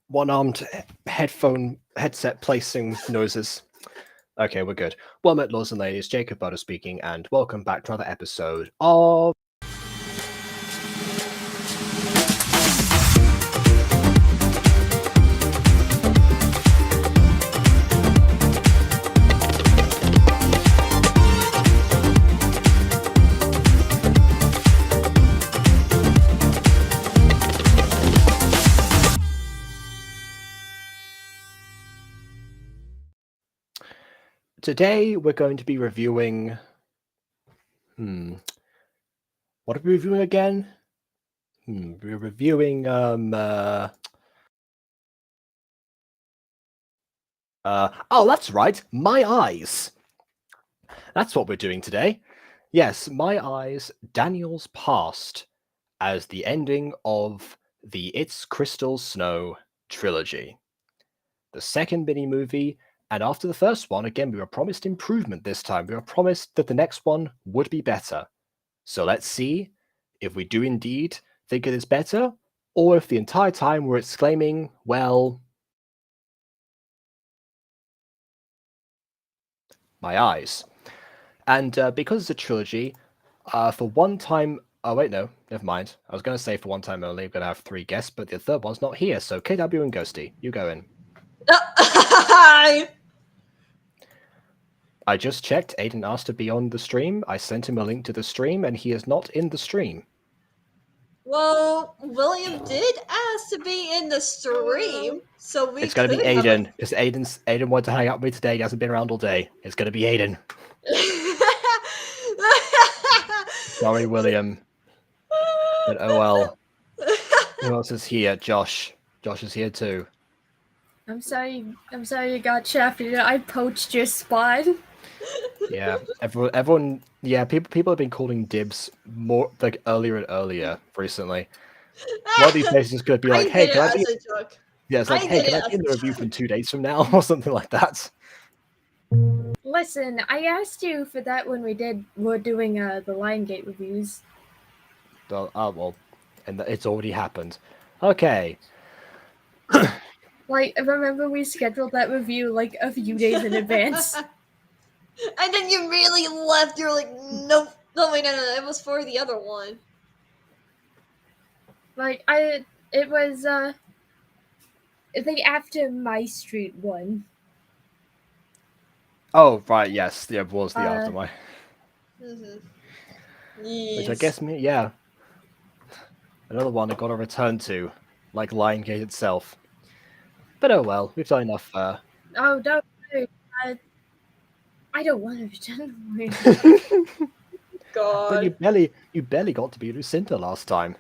One-armed headset placing noises. Okay, we're good. Well met, lords and ladies. Jacob Butter speaking, and welcome back to another episode of... Today, we're going to be reviewing... What are we reviewing again? We're reviewing, oh, that's right! My Eyes! That's what we're doing today. Yes, My Eyes, Daniel's Past, as the ending of the It's Crystal Snow trilogy. The second mini-movie, and after the first one, again, we were promised improvement this time. We were promised that the next one would be better. So let's see if we do indeed think it is better, or if the entire time we're exclaiming, well... My Eyes. And because it's a trilogy, for one time... Oh, wait, no, never mind. I was going to say for one time only, I'm going to have 3 guests, but the third one's not here, so KW and Ghosty, you go in. Hi! I just checked. Aiden asked to be on the stream. I sent him a link to the stream, and he is not in the stream. Well, William did ask to be in the stream, so we It's going to be Aiden, because Aiden wanted to hang out with me today. He hasn't been around all day. It's going to be Aiden. Sorry, William. But oh well. Who else is here? Josh. Josh is here too. I'm sorry you got shafted. I poached your spot. Yeah, everyone. Yeah, people have been calling dibs more like earlier and earlier recently. One of these days is going to be like, hey, can I be? Yeah, it's like, hey, can I be in the review from 2 days from now or something like that? Listen, I asked you for that when we're doing the Lion Gate reviews. Well, and it's already happened. Okay. Like, I remember we scheduled that review like a few days in advance. And then you really left. You're like, nope. No, wait, no. It was for the other one. Like, it was, I think after My Street one. Oh, right, yes. Yeah, it was the after my... Yes. Which I guess, yeah. Another one I got to return to, like Lion Gate itself. But oh well, we've done enough. Oh, don't worry. I don't want to return. God. But you barely got to be Lucinda last time.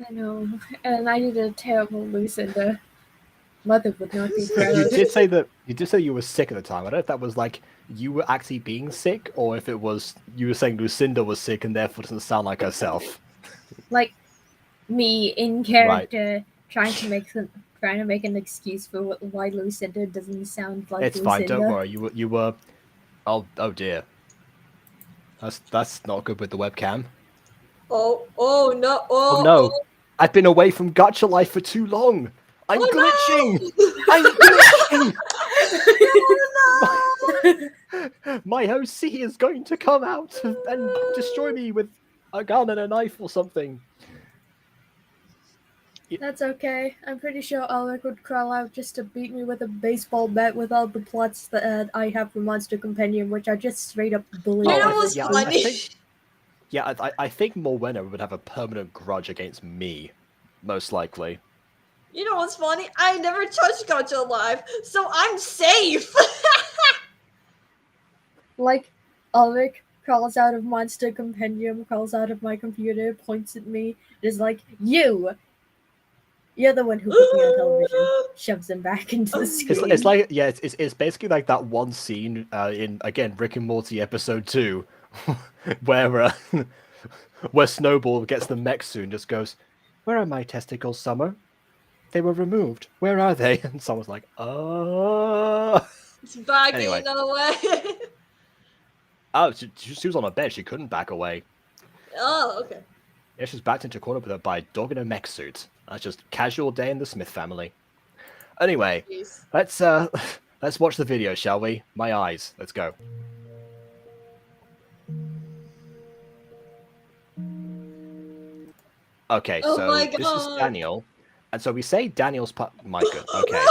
I know, and I did a terrible Lucinda. Mother would not be proud. You did say you were sick at the time. I don't know if that was like you were actually being sick, or if it was you were saying Lucinda was sick and therefore doesn't sound like herself. Like me in character, trying to make an excuse for why Lucinda doesn't sound like it's Lucinda. Fine. Don't worry. You were. Oh dear. That's not good with the webcam. Oh no! Oh no! Oh. I've been away from Gacha life for too long. I'm glitching. No! I'm glitching. No! My OC is going to come out and destroy me with a gun and a knife or something. That's okay. I'm pretty sure Alec would crawl out just to beat me with a baseball bat with all the plots that I have for Monster Compendium, which are just straight up bullying. I think Morwenna would have a permanent grudge against me, most likely. You know what's funny? I never touched Gacha Live, so I'm safe! Like, Alec crawls out of Monster Compendium, crawls out of my computer, points at me, is like, you're the one who put me on television, shoves him back into the screen. It's like, yeah, it's basically like that one scene in, again, Rick and Morty episode 2, where Snowball gets the mech suit and just goes, where are my testicles, Summer? They were removed. Where are they? And someone's like, It's back anyway. in another way. Oh, she was on a bed. She couldn't back away. Oh, okay. Yeah, she's backed into a corner with her by a dog in a mech suit. That's just casual day in the Smith family. Anyway, Jeez. let's watch the video, shall we? My eyes. Let's go. Okay, Oh so my this is God. Daniel, and so we say Daniel's part. My good. Okay,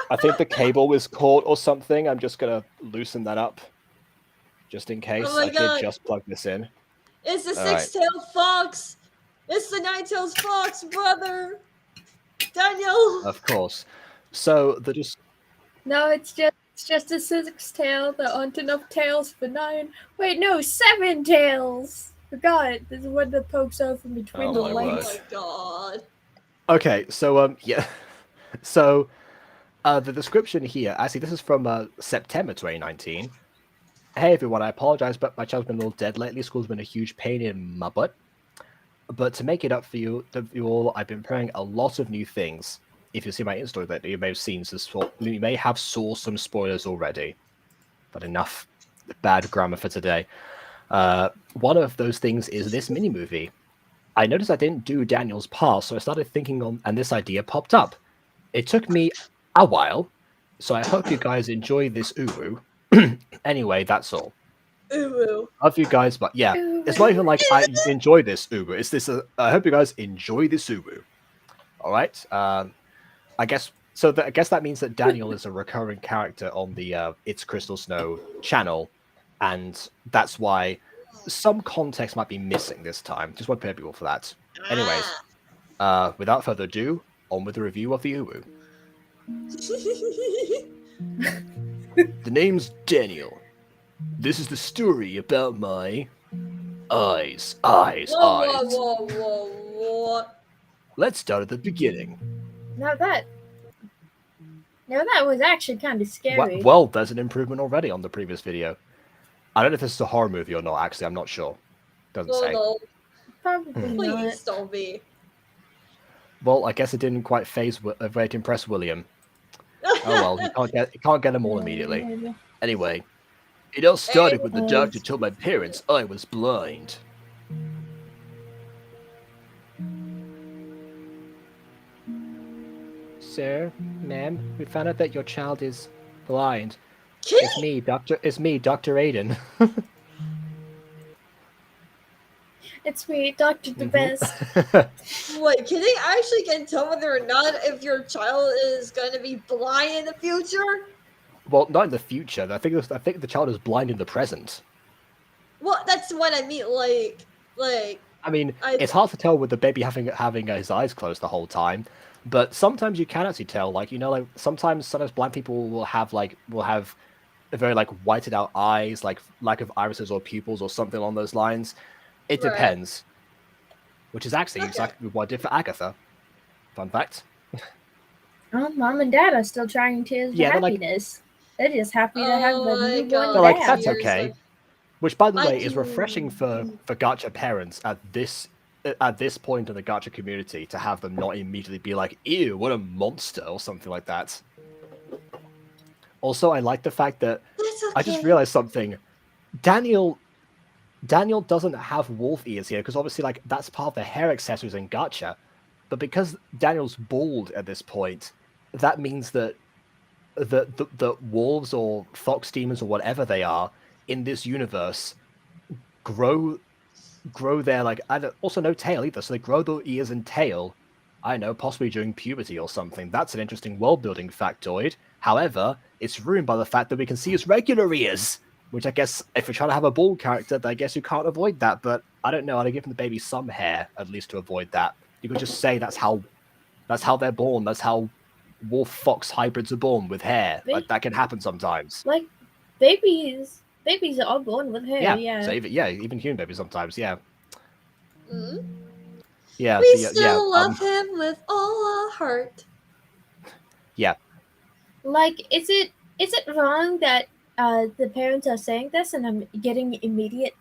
I think the cable is caught or something. I'm just gonna loosen that up, just in case. Oh my I did God. just plug this in. It's the All right. six-tailed fox. It's the nine-tailed fox, brother. Daniel. Of course. So the just No, it's just a six tail. There aren't enough tails for 9. Wait, no, 7 tails. Forgot. This is one that pokes out from between Oh the my Oh legs. my God. okay. So yeah. So the description here. Actually, this is from September 2019. Hey everyone, I apologize, but my child's been a little dead lately. School's been a huge pain in my butt. But to make it up for you all, I've been preparing a lot of new things. If you see my Insta that you may have seen, you may have saw some spoilers already. But enough bad grammar for today. One of those things is this mini movie. I noticed I didn't do Daniel's past, so I started thinking on, and this idea popped up. It took me a while, so I hope you guys enjoy this uwu. Anyway, that's all. Ooh. Love you guys, but yeah, it's not even like I enjoy this uwu. It's this. I hope you guys enjoy this uwu. All right. I guess so. I guess that means that Daniel is a recurring character on the It's Crystal Snow channel, and that's why some context might be missing this time. Just want to prepare people for that. Anyways, without further ado, on with the review of the uwu. The name's Daniel. This is the story about my eyes. Whoa. Let's start at the beginning. Now that was actually kind of scary. Well, there's an improvement already on the previous video. I don't know if this is a horror movie or not, actually. I'm not sure. Doesn't say. No. Probably not. Please don't be. Well, I guess it didn't quite impress William. Oh well, you can't get them all immediately. Anyway, it all started when the doctor told my parents I was blind. Sir, ma'am, we found out that your child is blind. It's me, Dr. Aiden. It's me, Dr. The Best. Wait, can they actually can tell whether or not if your child is going to be blind in the future? Well, not in the future. I think the child is blind in the present. Well, that's what I mean. Like. I mean, it's hard to tell with the baby having his eyes closed the whole time, but sometimes you can actually tell. Like sometimes blind people will have a very whited out eyes, like lack of irises or pupils or something along those lines. It depends. Which is actually exactly what I did for Agatha. Fun fact. Oh, Mom and Dad are still trying to happiness. They're just happy to have the newborn They're dad. that's okay. Which, by the way, is refreshing for Gacha parents at this point in the Gacha community to have them not immediately be like, "Ew, what a monster" or something like that. Also, I like the fact that I just realized something. Daniel doesn't have wolf ears here because obviously that's part of the hair accessories in Gacha, but because Daniel's bald at this point, that means that the wolves or fox demons or whatever they are in this universe grow their also no tail either, so they grow their ears and tail. I don't know, possibly during puberty or something. That's an interesting world building factoid. However, it's ruined by the fact that we can see his regular ears. Which I guess, if you're trying to have a bald character, I guess you can't avoid that. But I don't know. I'd give the baby some hair, at least, to avoid that. You could just say that's how they're born. That's how wolf-fox hybrids are born, with hair. That can happen sometimes. Like, babies are all born with hair, yeah. So even human babies sometimes, yeah. Mm-hmm. Yeah. We still love him with all our heart. Yeah. Like, is it wrong that the parents are saying this and I'm getting immediate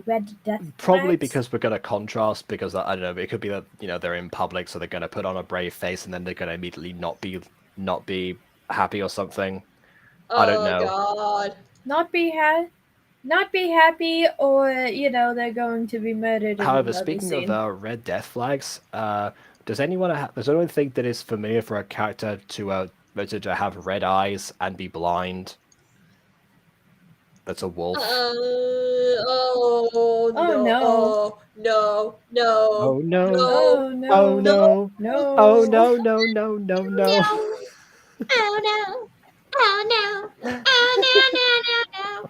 red death Probably flags? because we're going to contrast, because I don't know, it could be that they're in public, so they're going to put on a brave face and then they're going to immediately not be happy or something. I don't Oh know. God. Not be happy, or they're going to be murdered in However, another speaking of scene. red death flags, does anyone think that it's familiar for a character to have red eyes and be blind? That's a wolf. Oh Oh no. no. Oh no. Oh No. no! Oh No. Oh no. No. no! Oh No. no! No! No! No! No! No. Oh no. Oh no. Oh no no no no.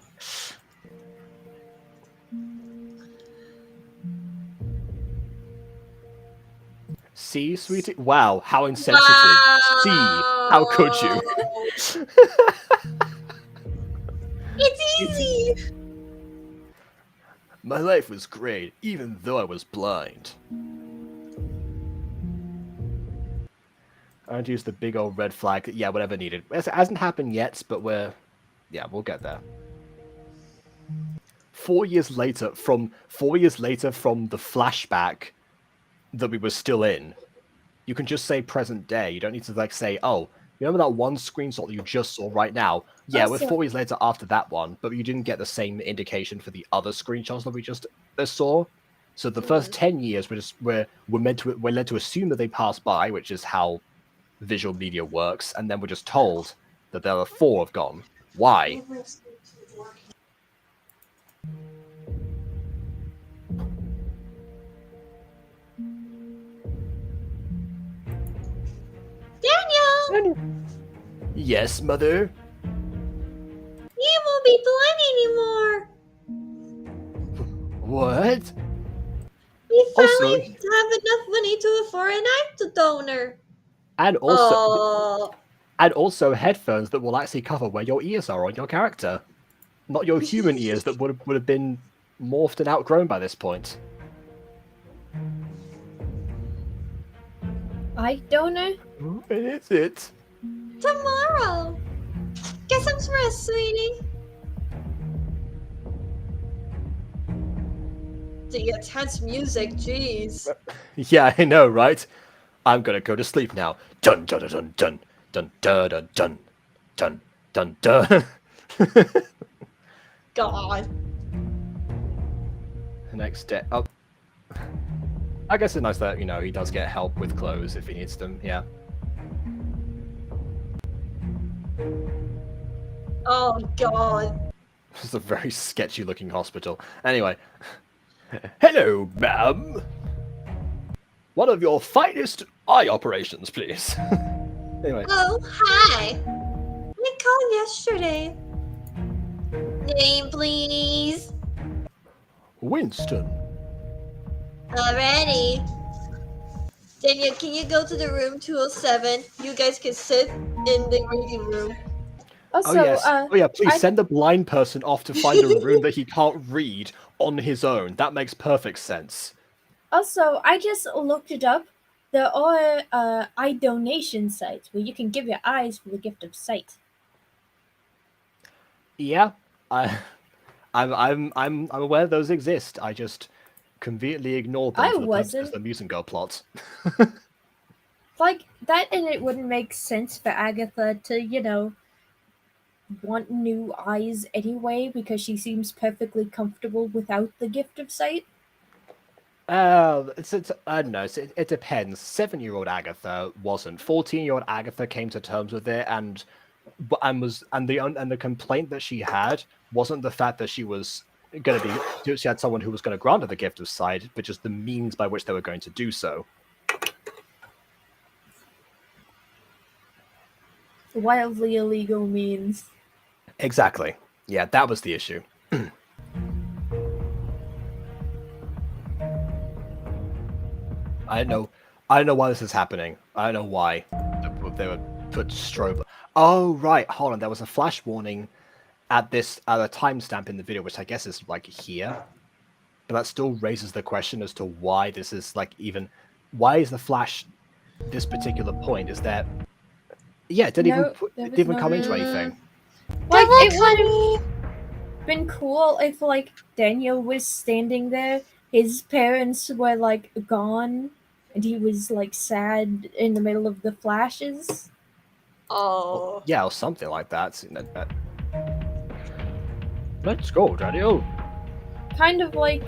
See, sweetie. Wow, how insensitive. See, how could you? Wow. It's easy. My life was great, even though I was blind. I'd use the big old red flag. Yeah, whatever needed. It hasn't happened yet, but we'll get there. 4 years later, from the flashback that we were still in, you can just say present day. You don't need to like say, oh, you remember that one screenshot that you just saw right now? Yeah, we're Also, 4 years later after that one, but you didn't get the same indication for the other screenshots that we just saw. So the first 10 years we're led to assume that they passed by, which is how visual media works, and then we're just told that there are 4 have gone. Why? Daniel, Yes, mother. you won't be blind anymore. What? We Also, finally have enough money to afford an eye donor. and also, Oh. and also headphones that will actually cover where your ears are on your character, not your human ears that would have been morphed and outgrown by this point. I don't know. When is it? Tomorrow. Get some rest, sweetie. The intense music, jeez. Yeah, I know, right? I'm gonna go to sleep now. Dun dun dun dun dun dun dun dun dun dun dun. God. The next day. Oh, I guess it's nice that he does get help with clothes if he needs them. Yeah. Oh God. It's a very sketchy looking hospital. Anyway. Hello, ma'am. One of your finest eye operations, please. Anyway. Oh, hi. I called yesterday. Name, please. Winston. Alrighty. Daniel, can you go to the room 207? You guys can sit in the reading room. Also, Oh yes. Oh yeah, please I- send the blind person off to find a room that he can't read on his own. That makes perfect sense. Also, I just looked it up. There are eye donation sites where you can give your eyes for the gift of sight. Yeah. I'm aware those exist. I just conveniently ignored them I for the purposes of wasn't. the Mutant Girl plot. Like that, and it wouldn't make sense for Agatha to, want new eyes anyway because she seems perfectly comfortable without the gift of sight. It's I don't know. It depends. 7-year-old Agatha wasn't. 14-year-old Agatha came to terms with it, and the complaint that she had wasn't the fact that she was going to be. She had someone who was going to grant her the gift of sight, but just the means by which they were going to do so. Wildly illegal means. Exactly. Yeah, that was the issue. I don't know why this is happening. I don't know why they would put strobe. Oh right, hold on. There was a flash warning at a timestamp in the video, which I guess is like here. But that still raises the question as to why this is like even. Why is the flash this particular point? Is that it didn't No, there it was didn't even no come into reason. anything. Like Double it would 20. have been cool if like Daniel was standing there, his parents were like gone, and he was like sad in the middle of the flashes. Oh. Yeah, or something like that. Let's go, Daniel. Kind of like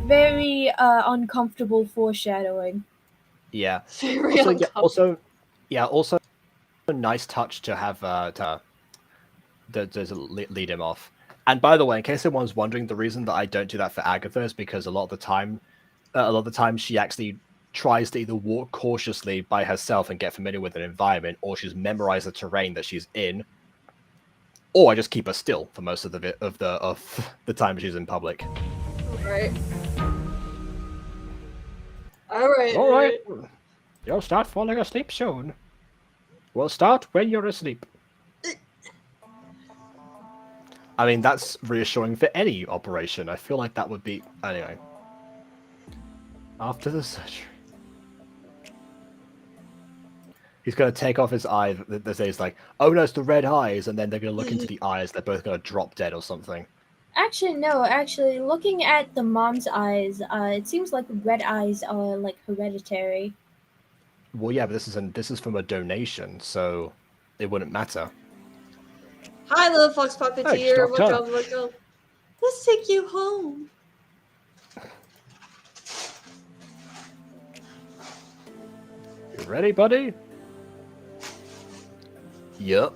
very uncomfortable foreshadowing. Yeah. Very Also, uncomfortable. also a nice touch to have lead him off. And by the way, in case anyone's wondering, the reason that I don't do that for Agatha is because a lot of the time she actually tries to either walk cautiously by herself and get familiar with an environment, or she's memorized the terrain that she's in, or I just keep her still for most of the time she's in public. Right. Alright. All right, you'll start falling asleep soon. We'll start when you're asleep. I mean, that's reassuring for any operation. I feel like that would be anyway. After the surgery, he's gonna take off his eye. They say it's like, oh no, it's the red eyes, and then they're gonna look into the eyes. They're both gonna drop dead or something. Actually, no. Actually, looking at the mom's eyes, it seems like red eyes are like hereditary. Well, yeah, but this is from a donation, so it wouldn't matter. Hi, little fox Thanks, puppeteer. Doctor. Welcome. Let's take you home. You ready, buddy? Yup.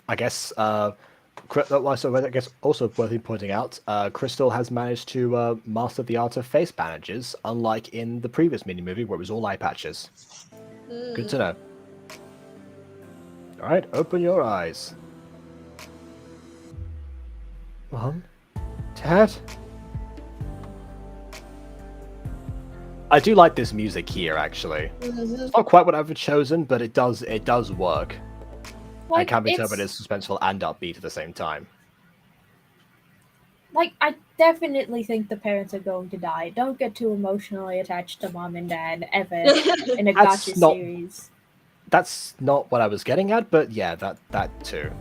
I guess so I guess also worth pointing out, Crystal has managed to master the art of face bandages, unlike in the previous mini movie where it was all eye patches. Good to know. All right, open your eyes. Mom, Dad. I do like this music here, actually. It's not quite what I've chosen, but it does work. Like, It can be it's- interpreted as suspenseful and upbeat at the same time. Like, I definitely think the parents are going to die. Don't get too emotionally attached to mom and dad ever in a That's Gacha not- series. That's not what I was getting at, but yeah, that too.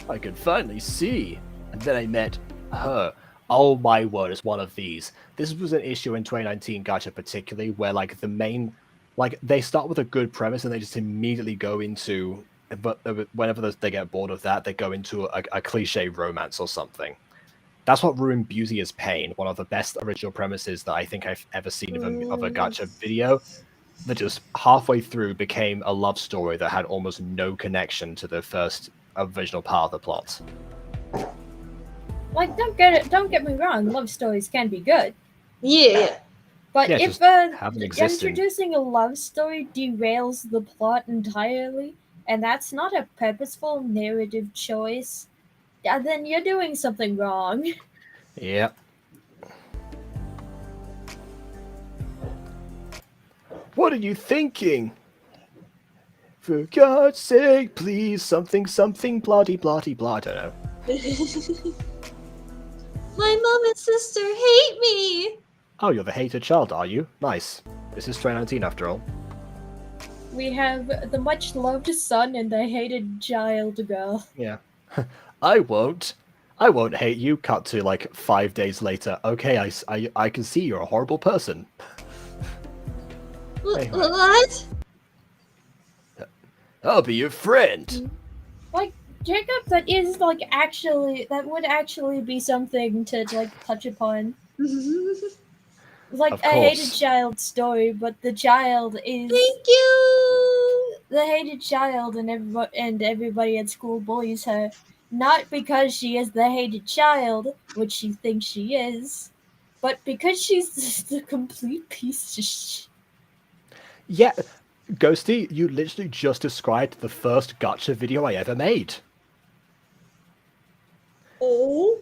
I could finally see. And then I met her. Oh my word, it's one of these. This was an issue in 2019 Gacha particularly, where like the main, like they start with a good premise and they just immediately go into, but whenever they get bored of that, they go into a cliche romance or something. That's what ruined Beauty is Pain, one of the best original premises that I think I've ever seen of a Gacha video. That just halfway through became a love story that had almost no connection to the first original part of the plot. Like, don't get me wrong, love stories can be good. Yeah. But Yeah, if just haven't existed. introducing a love story derails the plot entirely, and that's not a purposeful narrative choice, then you're doing something wrong. Yep. What are you thinking? For God's sake, please, something, bloody, bloody, blah, I don't know. My mom and sister hate me. Oh, you're the hated child, are you? Nice. This is 2019 after all. We have the much loved son and the hated child girl. Yeah. I won't hate you. Cut to like 5 days later. Okay, I can see you're a horrible person. Anyway. What? I'll be your friend. Like, Jacob, that would actually be something to like touch upon. Like Of a hated course. child story, but the child is Thank you. the hated child, and everybody at school bullies her, not because she is the hated child, which she thinks she is, but because she's just a complete piece of shit. Yeah, Ghosty, you literally just described the first Gacha video I ever made. Oh.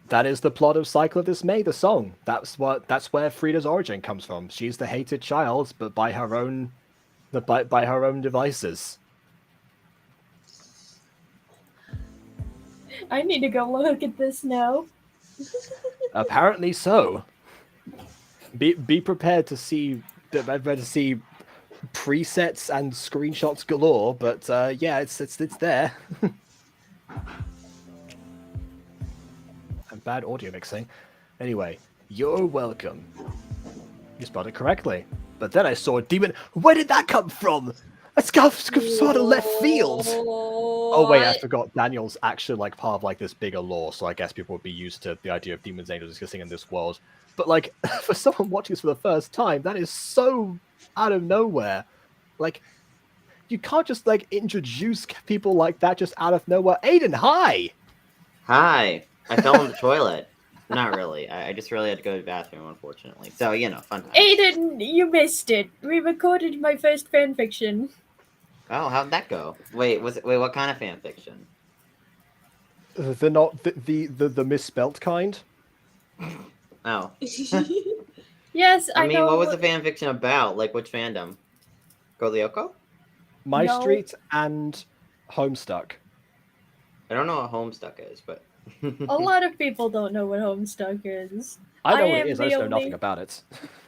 That is the plot of Cycle of Dismay, the song. That's where Frida's origin comes from. She's the hated child, but by her own devices. I need to go look at this now. Apparently so. Be prepared to see presets and screenshots galore, but yeah, it's there. And bad audio mixing. Anyway, you're welcome. You spelled it correctly. But then I saw a demon. Where did that come from? That's sort of left field. Oh wait, I forgot. Daniel's actually like part of like this bigger lore, so I guess people would be used to the idea of demons and angels existing in this world. But like, for someone watching this for the first time, that is so out of nowhere. Like, you can't just like introduce people like that just out of nowhere. Aiden, hi. Hi. I fell in the toilet. Not really. I just really had to go to the bathroom, unfortunately. So, fun time. Aiden, you missed it. We recorded my first fanfiction. Oh, how'd that go? Wait, what kind of fan fiction? The not the misspelt kind. Oh. Yes, I I mean, know. what was the fan fiction about? Like, which fandom? Go Lyoko? My No. Street and Homestuck. I don't know what Homestuck is, but... A lot of people don't know what Homestuck is. I know I what it am is, I the just know only- nothing about it.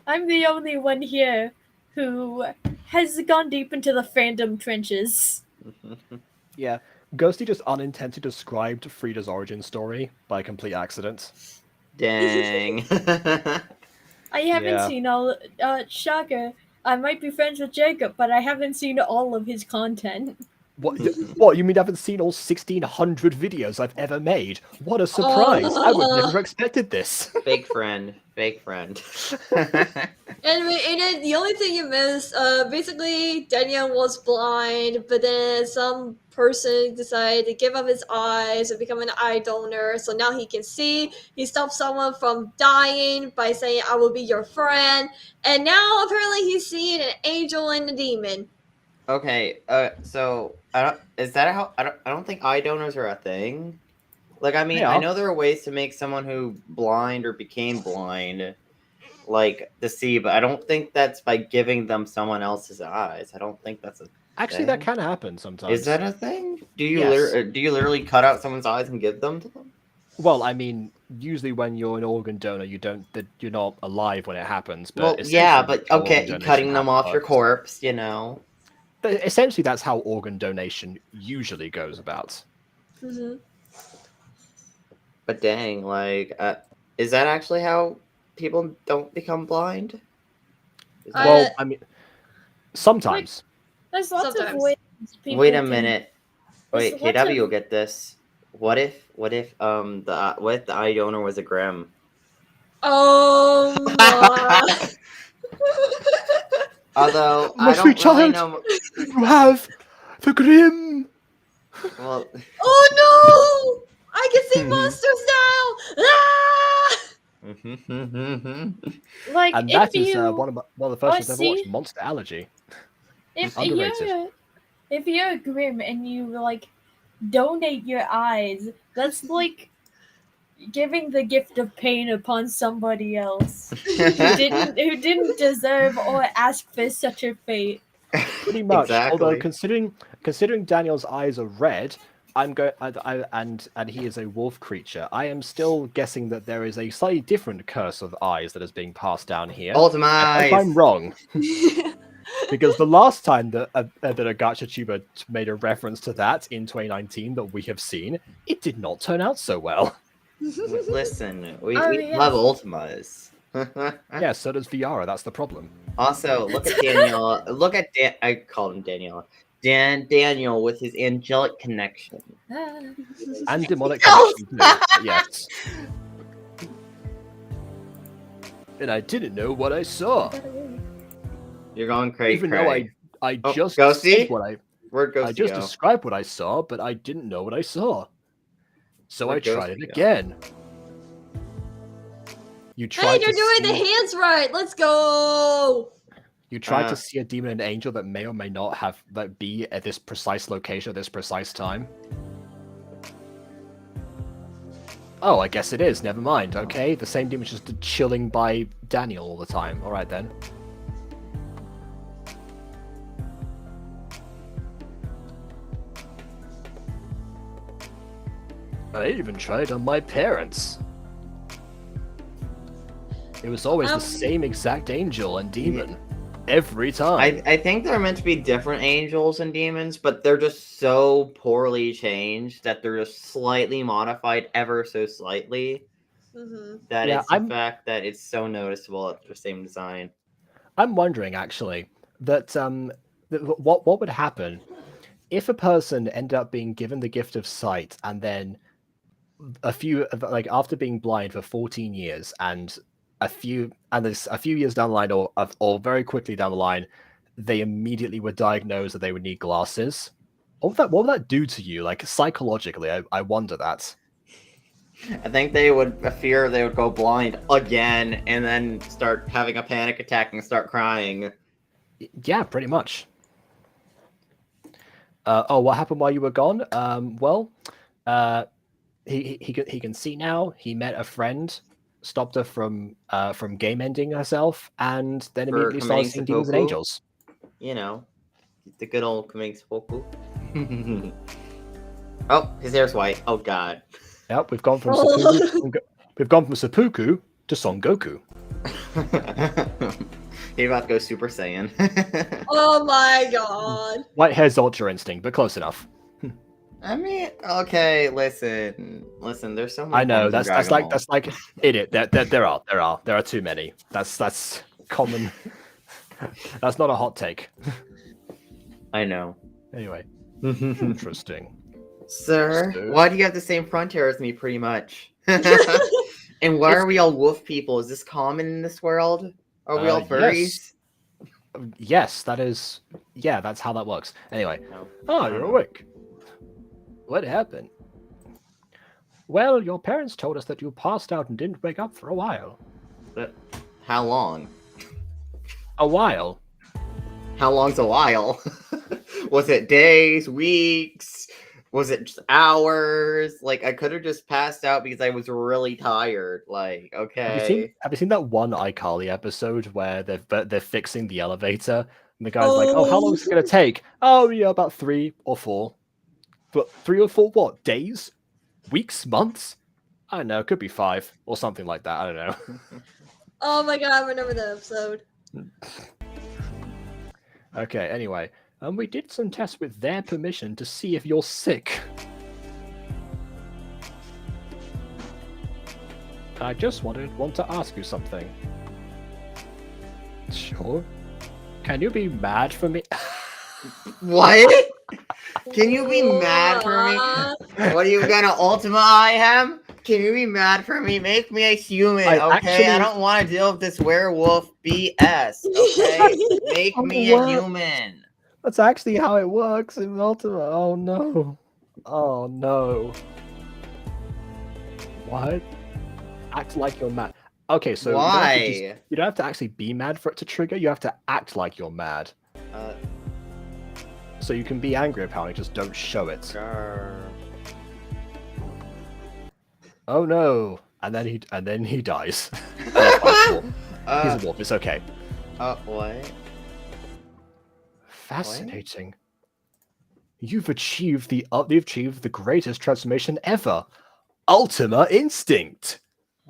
I'm the only one here who has gone deep into the fandom trenches. Yeah, Ghosty just unintentionally described Frida's origin story by complete accident. Dang. I haven't Yeah. seen all. Shocker. I might be friends with Jacob, but I haven't seen all of his content. What? What? You mean I haven't seen all 1,600 videos I've ever made? What a surprise! I would never have expected this. Fake friend. Fake friend. Anyway, Aiden, the only thing you missed, basically, Daniel was blind, but then some person decided to give up his eyes and become an eye donor, so now he can see. He stopped someone from dying by saying, "I will be your friend," and now apparently he's seeing an angel and a demon. Okay, so I don't think eye donors are a thing. Like, I mean, They I are. know there are ways to make someone who blind or became blind, like, to see, but I don't think that's by giving them someone else's eyes. I don't think that's a Actually, that thing. can happen sometimes. Is that a thing? Do you Yes. do you literally cut out someone's eyes and give them to them? Well, I mean, usually when you're an organ donor, you're not alive when it happens. But Well, yeah, essentially but that's how organ okay, donation cutting them off your works. corpse, you know. But essentially, that's how organ donation usually goes about. Mm-hmm. But dang, like, is that actually how people don't become blind? Is that- Well, I mean, sometimes. There's lots of Sometimes. ways people Wait a can- minute. There's Wait, lots KW of- will get this. What if the eye donor was a Grim? Oh my. Although My I don't sweet really child! know. You have the Grim. Well, Oh no! I can see Mhm. monsters now! Ah! Like, And if that is you, one of the first ones I've ever watched. see- Monster Allergy. if underrated. you're a Grim and you like donate your eyes, that's like giving the gift of pain upon somebody else who didn't deserve or ask for such a fate. Pretty much. Exactly. Although considering Daniel's eyes are red, and he is a wolf creature, I am still guessing that there is a slightly different curse of eyes that is being passed down here. Ultimate I hope I'm eyes. wrong. Because the last time that a Gacha tuber made a reference to that in 2019 that we have seen, it did not turn out so well. Listen, we yes. love Ultimas. Yeah, so does Viara. That's the problem. Also, look at Daniel. Look at I called him Daniel. Daniel with his angelic connection. And demonic connection too. But yes. And I didn't know what I saw. You're going crazy. Even though I Oh, just Ghosty? said what Where'd Ghosty I just go? described what I saw, but I didn't know what I saw. So Where'd I tried Ghosty it go? again. You Hey, tried you're to doing the see, hands right. Let's go. you tried Uh, to see a demon and angel that may or may not have be at this precise location at this precise time. Oh, I guess it is. Never mind. Okay, the same demon's just chilling by Daniel all the time. All right then. I even tried on my parents. It was always the same exact angel and demon. Every time. I think they're meant to be different angels and demons, but they're just so poorly changed that they're just slightly modified ever so slightly Mm-hmm. that Yeah, it's the fact that it's so noticeable that they're the same design. I'm wondering actually that what would happen if a person ended up being given the gift of sight and then after being blind for 14 years and there's a few years down the line or very quickly down the line they immediately were diagnosed that they would need glasses. What would that do to you, like psychologically? I wonder that. I think they would fear they would go blind again and then start having a panic attack and start crying. Yeah, pretty much. What happened while you were gone? He can see now. He met a friend, stopped her from game ending herself, and then For immediately started committing seeing demons and seppuku? angels. You know, the good old committing seppuku. Oh, his hair's white. Oh god. Yep, we've gone from seppuku to Son Goku. He's about to go Super Saiyan. Oh my god. White hair's Ultra Instinct, but close enough. I mean, okay, listen. There's so many. I know forms in that's Dragon like Ball. idiot. There are too many. That's common. That's not a hot take. I know. Anyway, interesting. Sir, So- why do you have the same front hair as me, pretty much? And why are we all wolf people? Is this common in this world? Are we all furries? Yes, that is. Yeah, that's how that works. Anyway. No. Oh, you're awake. What happened? Well, your parents told us that you passed out and didn't wake up for a while. But how long? A while? How long's a while? Was it days, weeks? Was it just hours? Like, I could have just passed out because I was really tired. Like, okay. Have you seen that one iCarly episode where they're fixing the elevator and the guy's like, "Oh, how long is it gonna take?" "Oh, yeah, about 3 or 4." But 3 or 4 what? Days? Weeks? Months? I don't know. It could be 5 or something like that. I don't know. Oh my god, I remember that episode. Okay. Anyway, we did some tests with their permission to see if you're sick. I just want to ask you something. Sure. Can you be mad for me? What? Can you be mad for me? What are you gonna Ultima I am? Can you be mad for me? Make me a human, okay? I don't want to deal with this werewolf BS, okay? Make me a human. That's actually how it works in Ultima. Oh no. Oh no. What? Act like you're mad. Okay, so Why? You don't have to actually be mad for it to trigger. You have to act like you're mad. So you can be angry apparently, just don't show it. Oh no! And then he dies. He's a wolf. It's okay. What? Fascinating. You've achieved the greatest transformation ever. Ultima Instinct.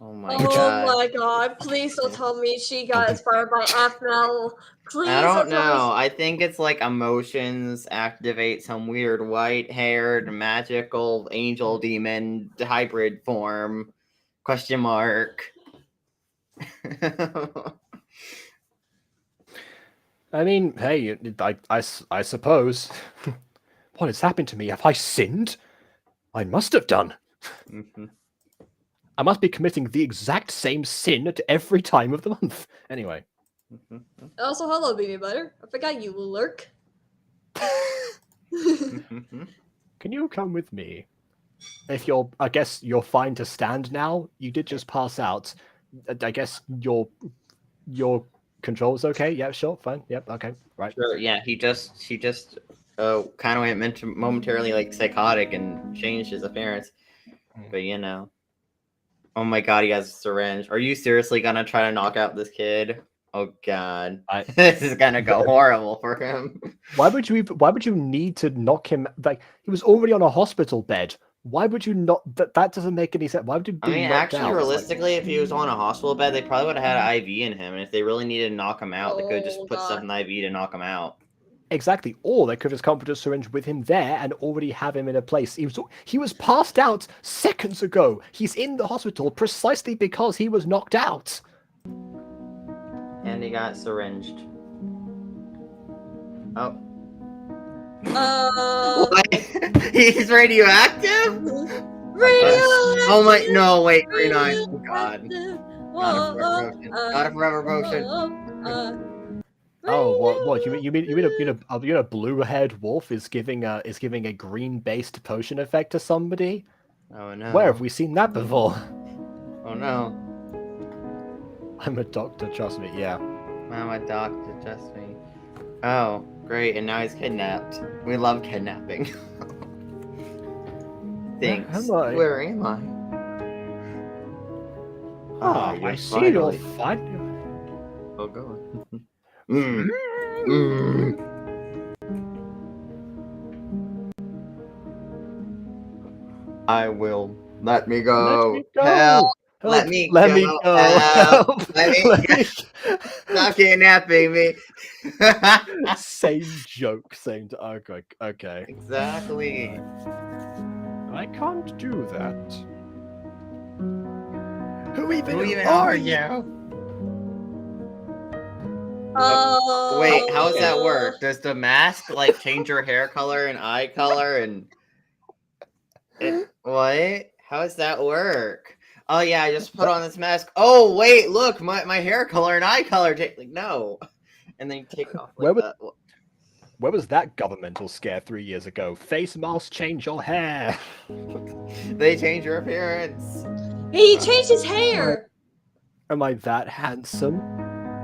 Oh my Oh god. my god, please don't tell me she got inspired by FML. Please I don't tell me know. I think it's like emotions activate some weird white-haired magical angel demon hybrid form. Question mark. I mean, hey, I suppose. What has happened to me? Have I sinned? I must have done. I must be committing the exact same sin at every time of the month. Anyway. Also, hello, baby butter. I forgot you lurk. Can you come with me? I guess you're fine to stand now. You did just pass out. I guess your control's okay. Yeah, sure, fine. Yep, okay, right. Sure, yeah, she just kind of went momentarily like psychotic and changed his appearance. But you know. Oh my god, he has a syringe. Are you seriously gonna try to knock out this kid? Oh god. This is gonna go horrible for him. Why would you need to knock him? Like, he was already on a hospital bed. Why would you not? That doesn't make any sense. Why would you be knocked out? Realistically, if he was on a hospital bed, they probably would have had an IV in him, and if they really needed to knock him out, they could have just put stuff in the IV to knock him out. Exactly. Or they could have just come with a syringe with him there and already have him in a place. He was passed out seconds ago. He's in the hospital precisely because he was knocked out. And And he got syringed. Oh. What? He's radioactive? Radioactive. Oh my, no, wait, green eyes. Radioactive. Oh god. Not a forever potion. Not a forever potion. Oh, what? You mean a blue-haired wolf is giving a green-based potion effect to somebody? Oh no. Where have we seen that before? Oh no. I'm a doctor, trust me. Yeah. I'm a doctor, trust me. Oh, great, and now he's kidnapped. We love kidnapping. Thanks. Where am I? Ah, you're I see you're finally- fine. Oh, go on. Mm. Mm. I will. Let me go. Let me go. Help. Let Help. me Let go. me go. Help. Let me Let me- Stop kidnapping me. Same joke, same. Okay. Exactly. I can't do that. Who even Who are you? Oh. Wait, how does that work? Does the mask like change your hair color and eye color and what? How does that work? Oh yeah, I just put on this mask. Oh wait, look, my hair color and eye color like no, and then you take it off like that. Where was that governmental scare 3 years ago? Face masks change your hair. They change your appearance. He changed his hair. Am I that handsome?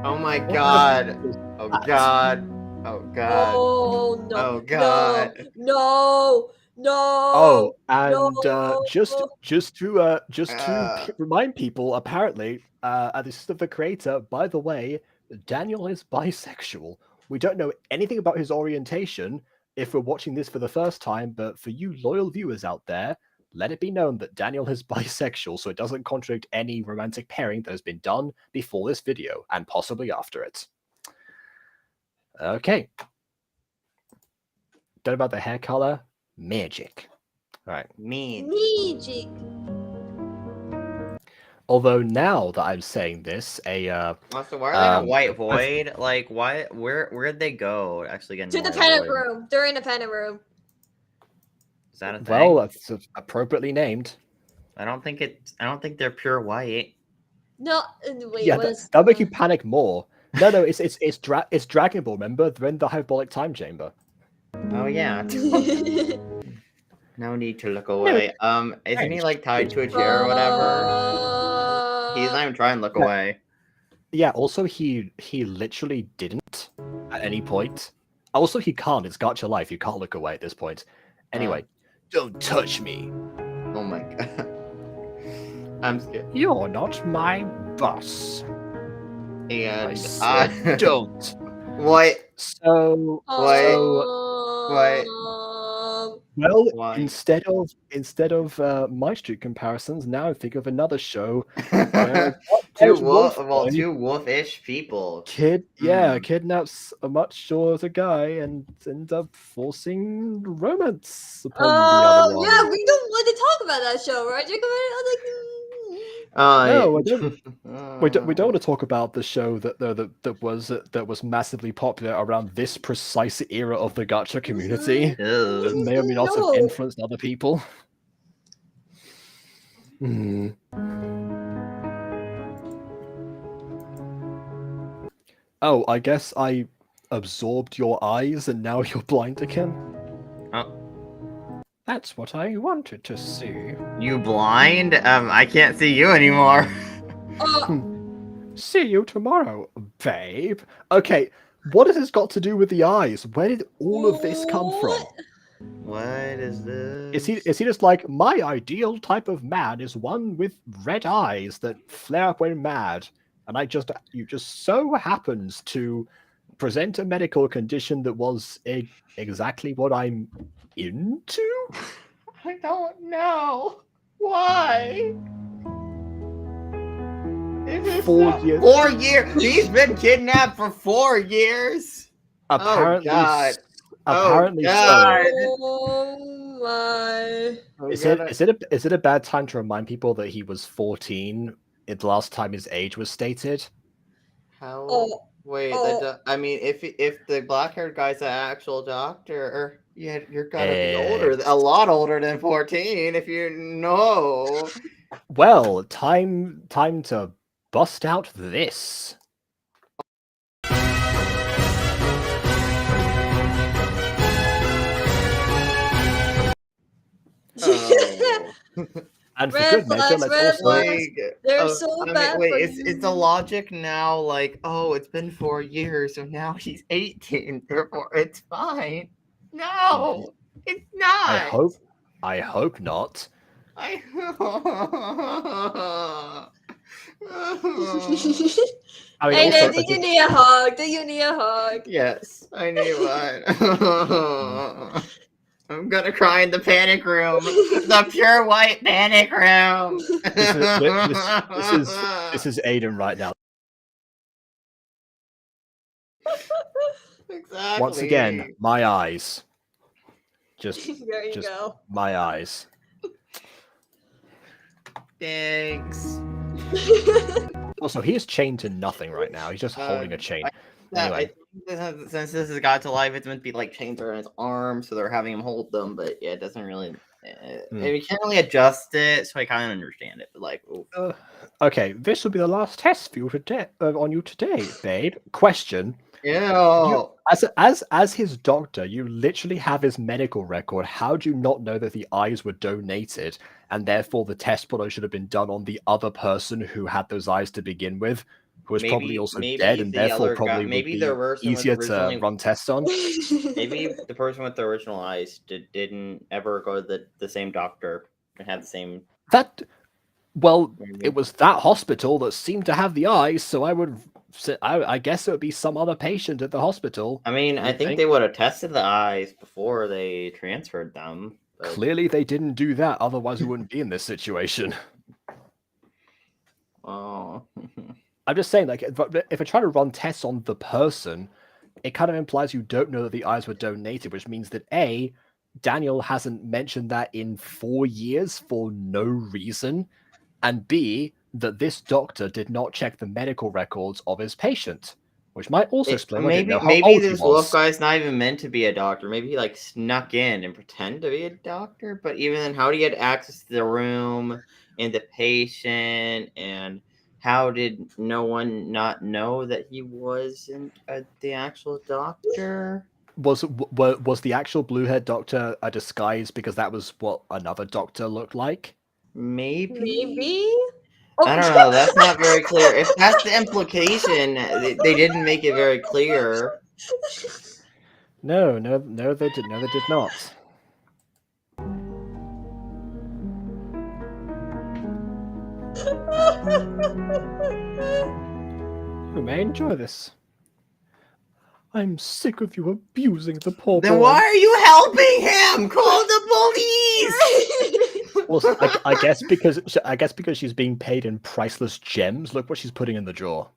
Oh my god. Oh god. Oh god. Oh no. Oh god. No. No. Oh, and no. just to remind people, apparently, at the assist of the creator, by the way, Daniel is bisexual. We don't know anything about his orientation if we're watching this for the first time, but for you loyal viewers out there, let it be known that Daniel is bisexual, so it doesn't contradict any romantic pairing that has been done before this video, and possibly after it. Okay. Don't know about the hair color? Magic. Alright. Magic. Although now that I'm saying this, So why are they in a white void? Like, why? Where'd they go? Actually, get To the panic room. They're in the panic room. Is that a thing? well, that's appropriately named. I don't think they're pure white. No, wait. Yeah, that'll make you panic more. No, it's Dragon Ball. Remember, they're in the hyperbolic time chamber. Oh yeah. No need to look away. Isn't he like tied to a chair or whatever? He's not even trying to look away. Yeah. Also, he literally didn't at any point. Also, he can't. It's Gacha life. You can't look away at this point. Anyway, don't touch me. Oh my god. I'm scared. You're not my boss. And I said don't. What? So What? well, Why? instead of My Street comparisons, now think of another show where two wolfish people. Kidnaps a much shorter guy and ends up forcing romance upon the other one. Yeah, we don't want to talk about that show, right? Jacob? No, we don't want to talk about the show that was massively popular around this precise era of the Gacha community. That may or may not have influenced other people. Oh, I guess I absorbed your eyes and now you're blind again? Oh. That's what I wanted to see. You blind? I can't see you anymore. See you tomorrow, babe. Okay, what has this got to do with the eyes? Where did all of this come from? What is this? Is he just like, my ideal type of man is one with red eyes that flare up when mad, and you just so happens to present a medical condition that was exactly what I'm into? I don't know. Why? 4 years. 4 years. He's been kidnapped for 4 years. Apparently, apparently so. Oh my! Is it a bad time to remind people that he was 14? The last time his age was stated. How? Oh, Wait, oh. I mean, if the black-haired guy's an actual doctor, yeah, you're gotta be older, a It's... lot older than 14, if you know. Well, time to bust out this. Oh. And for Red good measure, flags, let's red also... flags. They're so I mean, bad wait, for is the you. logic now like, oh, it's been 4 years, so now he's 18, therefore it's fine? No, it's I not. hope not. I I mean, Hey, also, do you need a hug? Do you need a hug? Yes, I need one. I'm gonna cry in the panic room. The pure white panic room. this is Aiden right now. Exactly. Once again, my eyes. Just There you go. my eyes. Thanks. Also, he is chained to nothing right now. He's just holding a chain. Anyway. I think since this is Got to Life, it's meant to be like chains around his arms, so they're having him hold them. But yeah, it doesn't really. You can't really adjust it, so I kind of understand it. But like, okay, this will be the last test for you today, on you today, babe. Question. Ew. As his doctor, you literally have his medical record. How do you not know that the eyes were donated, and therefore the test photo should have been done on the other person who had those eyes to begin with, who was probably also dead, and therefore probably would be easier to run tests on? Maybe the person with the original eyes didn't ever go to the same doctor and had the same. Well, it was that hospital that seemed to have the eyes, so I guess it would be some other patient at the hospital. I mean, I think they would have tested the eyes before they transferred them. But... Clearly, they didn't do that. Otherwise, we wouldn't be in this situation. Oh. I'm just saying, like, if I try to run tests on the person, it kind of implies you don't know that the eyes were donated, which means that A, Daniel hasn't mentioned that in 4 years for no reason, and B, that this doctor did not check the medical records of his patient, which might also explain why maybe this wolf guy's not even meant to be a doctor. Maybe he like snuck in and pretend to be a doctor. But even then, how do you get access to the room and the patient? And how did no one not know that he wasn't the actual doctor? Was the actual blue-haired doctor a disguise because that was what another doctor looked like? Maybe. I don't know. That's not very clear. If that's the implication, they didn't make it very clear. No, they did not. You may enjoy this. I'm sick of you abusing the poor boy. Then why are you helping him? Call the police! Well, I guess because she's being paid in priceless gems. Look what she's putting in the drawer.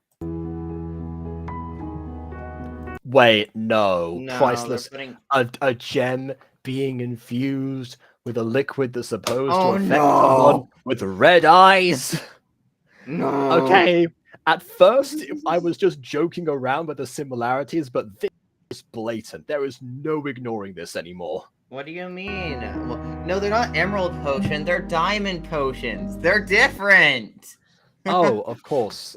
Wait, no priceless. A gem being infused with a liquid that's supposed to affect someone with red eyes. No. Okay. At first, I was just joking around with the similarities, but this is blatant. There is no ignoring this anymore. What do you mean? No, they're not emerald potions. They're diamond potions. They're different. Oh, of course.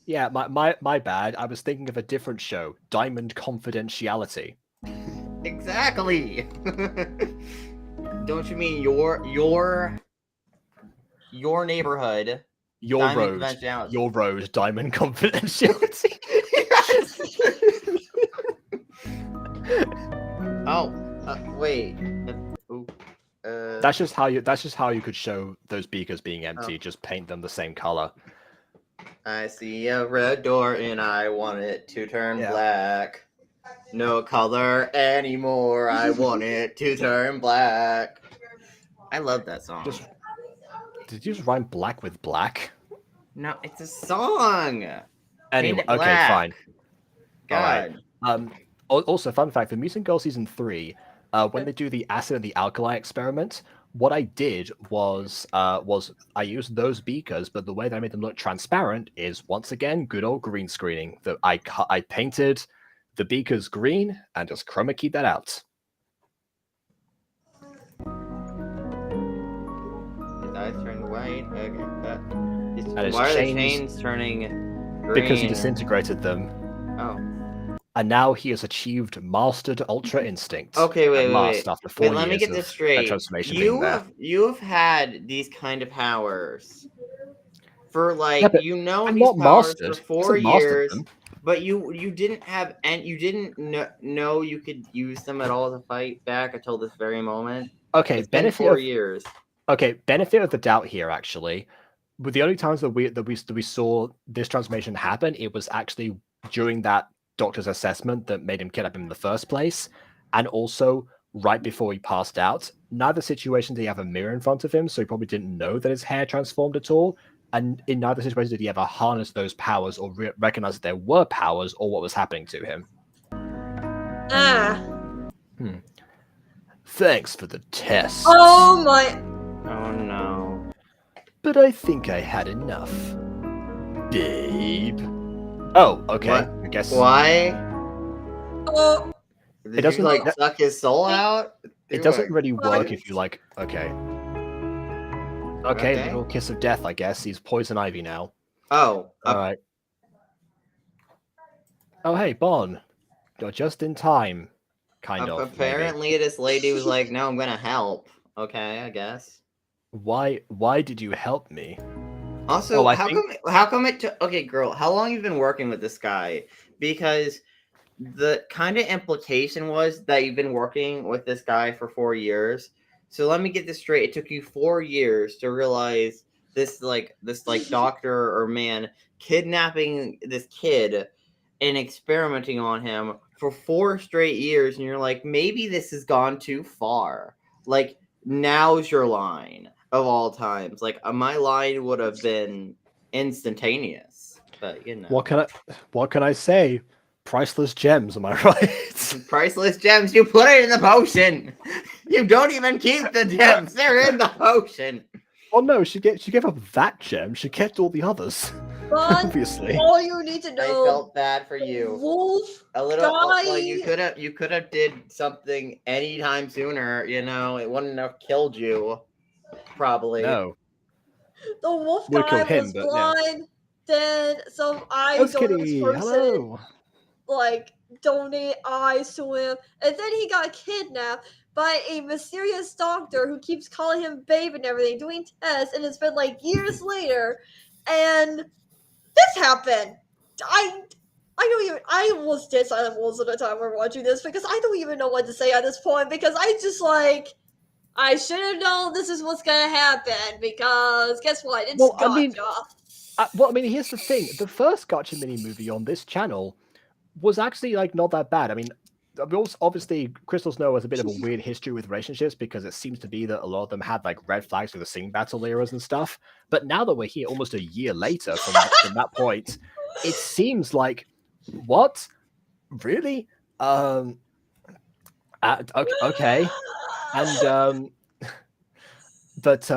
Yeah, my bad. I was thinking of a different show, Diamond Confidentiality. Exactly. Don't you mean your neighborhood? Your road, Diamond Confidentiality. Wait. That's just how you could show those beakers being empty. Just paint them the same color. I see a red door and I want it to turn black. No color anymore. I want it to turn black. I love that song. Did you just rhyme black with black? No, it's a song. Anyway, okay, fine. God. All right. Also, fun fact: for Mutant Girl Season 3, when they do the acid and the alkali experiment, what I did was I used those beakers, but the way that I made them look transparent is once again good old green screening. That I painted the beakers green and just chroma keyed that out. His eyes turned white. Okay. his Why are the chains- chains turning green? Because he disintegrated them. Oh. And now he has achieved mastered Ultra Instinct. Okay, wait. After 4 Wait, let me years get of this that straight. transformation being there. You have had these kind of powers for like Yeah, but these not powers mastered. for He 4 hasn't mastered years, them. but you didn't have and you didn't know you could use them at all to fight back until this very moment. Okay, It's been 4 years. Okay, benefit of the doubt here actually. But the only times that we saw this transformation happen, it was actually during that doctor's assessment that made him kidnap him in the first place, and also right before he passed out. Neither situation did he have a mirror in front of him, so he probably didn't know that his hair transformed at all. And in neither situation did he ever harness those powers or recognize that there were powers or what was happening to him. Thanks for the test. Oh my. Oh no. But I think I had enough. Babe. Oh, okay. What? I guess. Why? Oh. Did doesn't- you like suck his soul out? It You doesn't were- really work if you like. Okay. Okay, Okay. little kiss of death, I guess. He's poison ivy now. Oh. All right. Oh, hey, Bon. You're just in time. Kind of. maybe. Apparently, this lady was like, "No, I'm gonna help." Okay, I guess. Why did you help me? Also, Oh, I how come it took? Okay, girl, how long have you been working with this guy? Because the kind of implication was that you've been working with this guy for 4 years. So let me get this straight. It took you 4 years to realize this doctor or man kidnapping this kid and experimenting on him for 4 straight years, and you're like, maybe this has gone too far. Like, now's your line of all times. Like, my line would have been instantaneous, but you know. What can I say? Priceless gems, am I right? Priceless gems. You put it in the potion. You don't even keep the gems. They're in the potion. Oh no, she gave up that gem. She kept all the others. But Obviously. all you need to I know. felt bad for you. Wolf. A little. Guy. Like you could have did something anytime sooner. You know, it wouldn't have killed you. Probably. No. The wolf Would've guy killed him, was but yeah. blind. Then some eye Ghost donors Kitty, person hello. like donate eyes to him, and then he got kidnapped by a mysterious doctor who keeps calling him babe and everything, doing tests, and it's been like years later, and this happened. I don't even. I almost did Silent Wolves at the time we're watching this because I don't even know what to say at this point because I just like. I should have known this is what's gonna happen because guess what? It's Well, Gacha. I mean, here's the thing: the first Gacha mini movie on this channel was actually like not that bad. I mean, obviously, Crystal Snow has a bit of a weird history with relationships because it seems to be that a lot of them had like red flags for the sing battle eras and stuff. But now that we're here, almost a year later from that point, it seems like what really? Okay. And but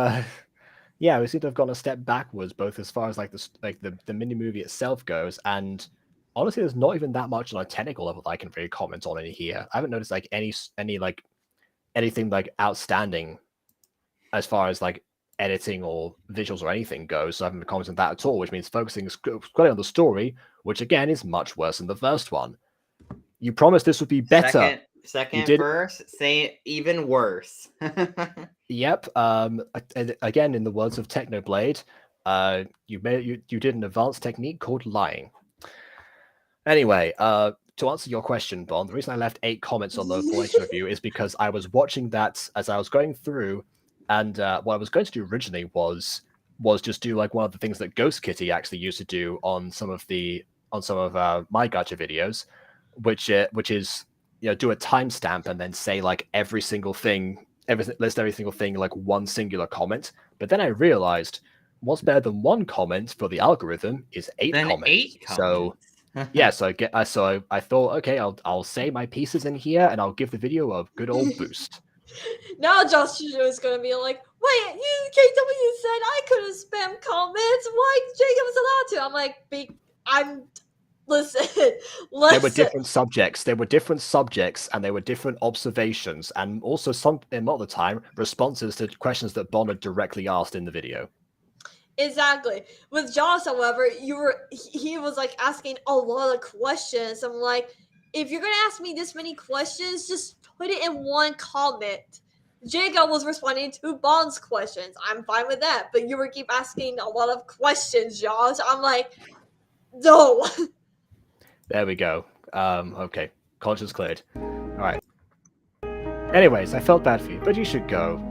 yeah, we seem to have gone a step backwards, both as far as like the mini movie itself goes, and honestly, there's not even that much on a technical level that I can really comment on in here. I haven't noticed like any like anything like outstanding as far as like editing or visuals or anything goes. So I haven't commented on that at all, which means focusing squarely on the story, which again is much worse than the first one. You promised this would be better. Second verse, say even worse. Yep. Again, in the words of Technoblade, you did an advanced technique called lying. Anyway, to answer your question, Bond, the reason I left 8 comments on the Voyage review is because I was watching that as I was going through, and what I was going to do originally was just do like one of the things that Ghost Kitty actually used to do on some of my Gacha videos, which is do a timestamp and then say like every single thing, list every single thing like one singular comment. But then I realized what's better than one comment for the algorithm is 8 comments. So yeah, so I thought, okay, I'll say my pieces in here and I'll give the video a good old boost. Now Josh is gonna be like, wait, you KW said I couldn't spam comments. Why Jacob's allowed to? I'm like, listen, They were listen. different subjects. They were different subjects, and they were different observations, and also some, a lot of the time, responses to questions that Bon had directly asked in the video. Exactly. With Josh, however, he was like asking a lot of questions. I'm like, if you're gonna ask me this many questions, just put it in one comment. Jacob was responding to Bond's questions. I'm fine with that, but you were keep asking a lot of questions, Josh. I'm like, no. There we go. Okay. Conscience cleared. Alright. Anyways, I felt bad for you, but you should go.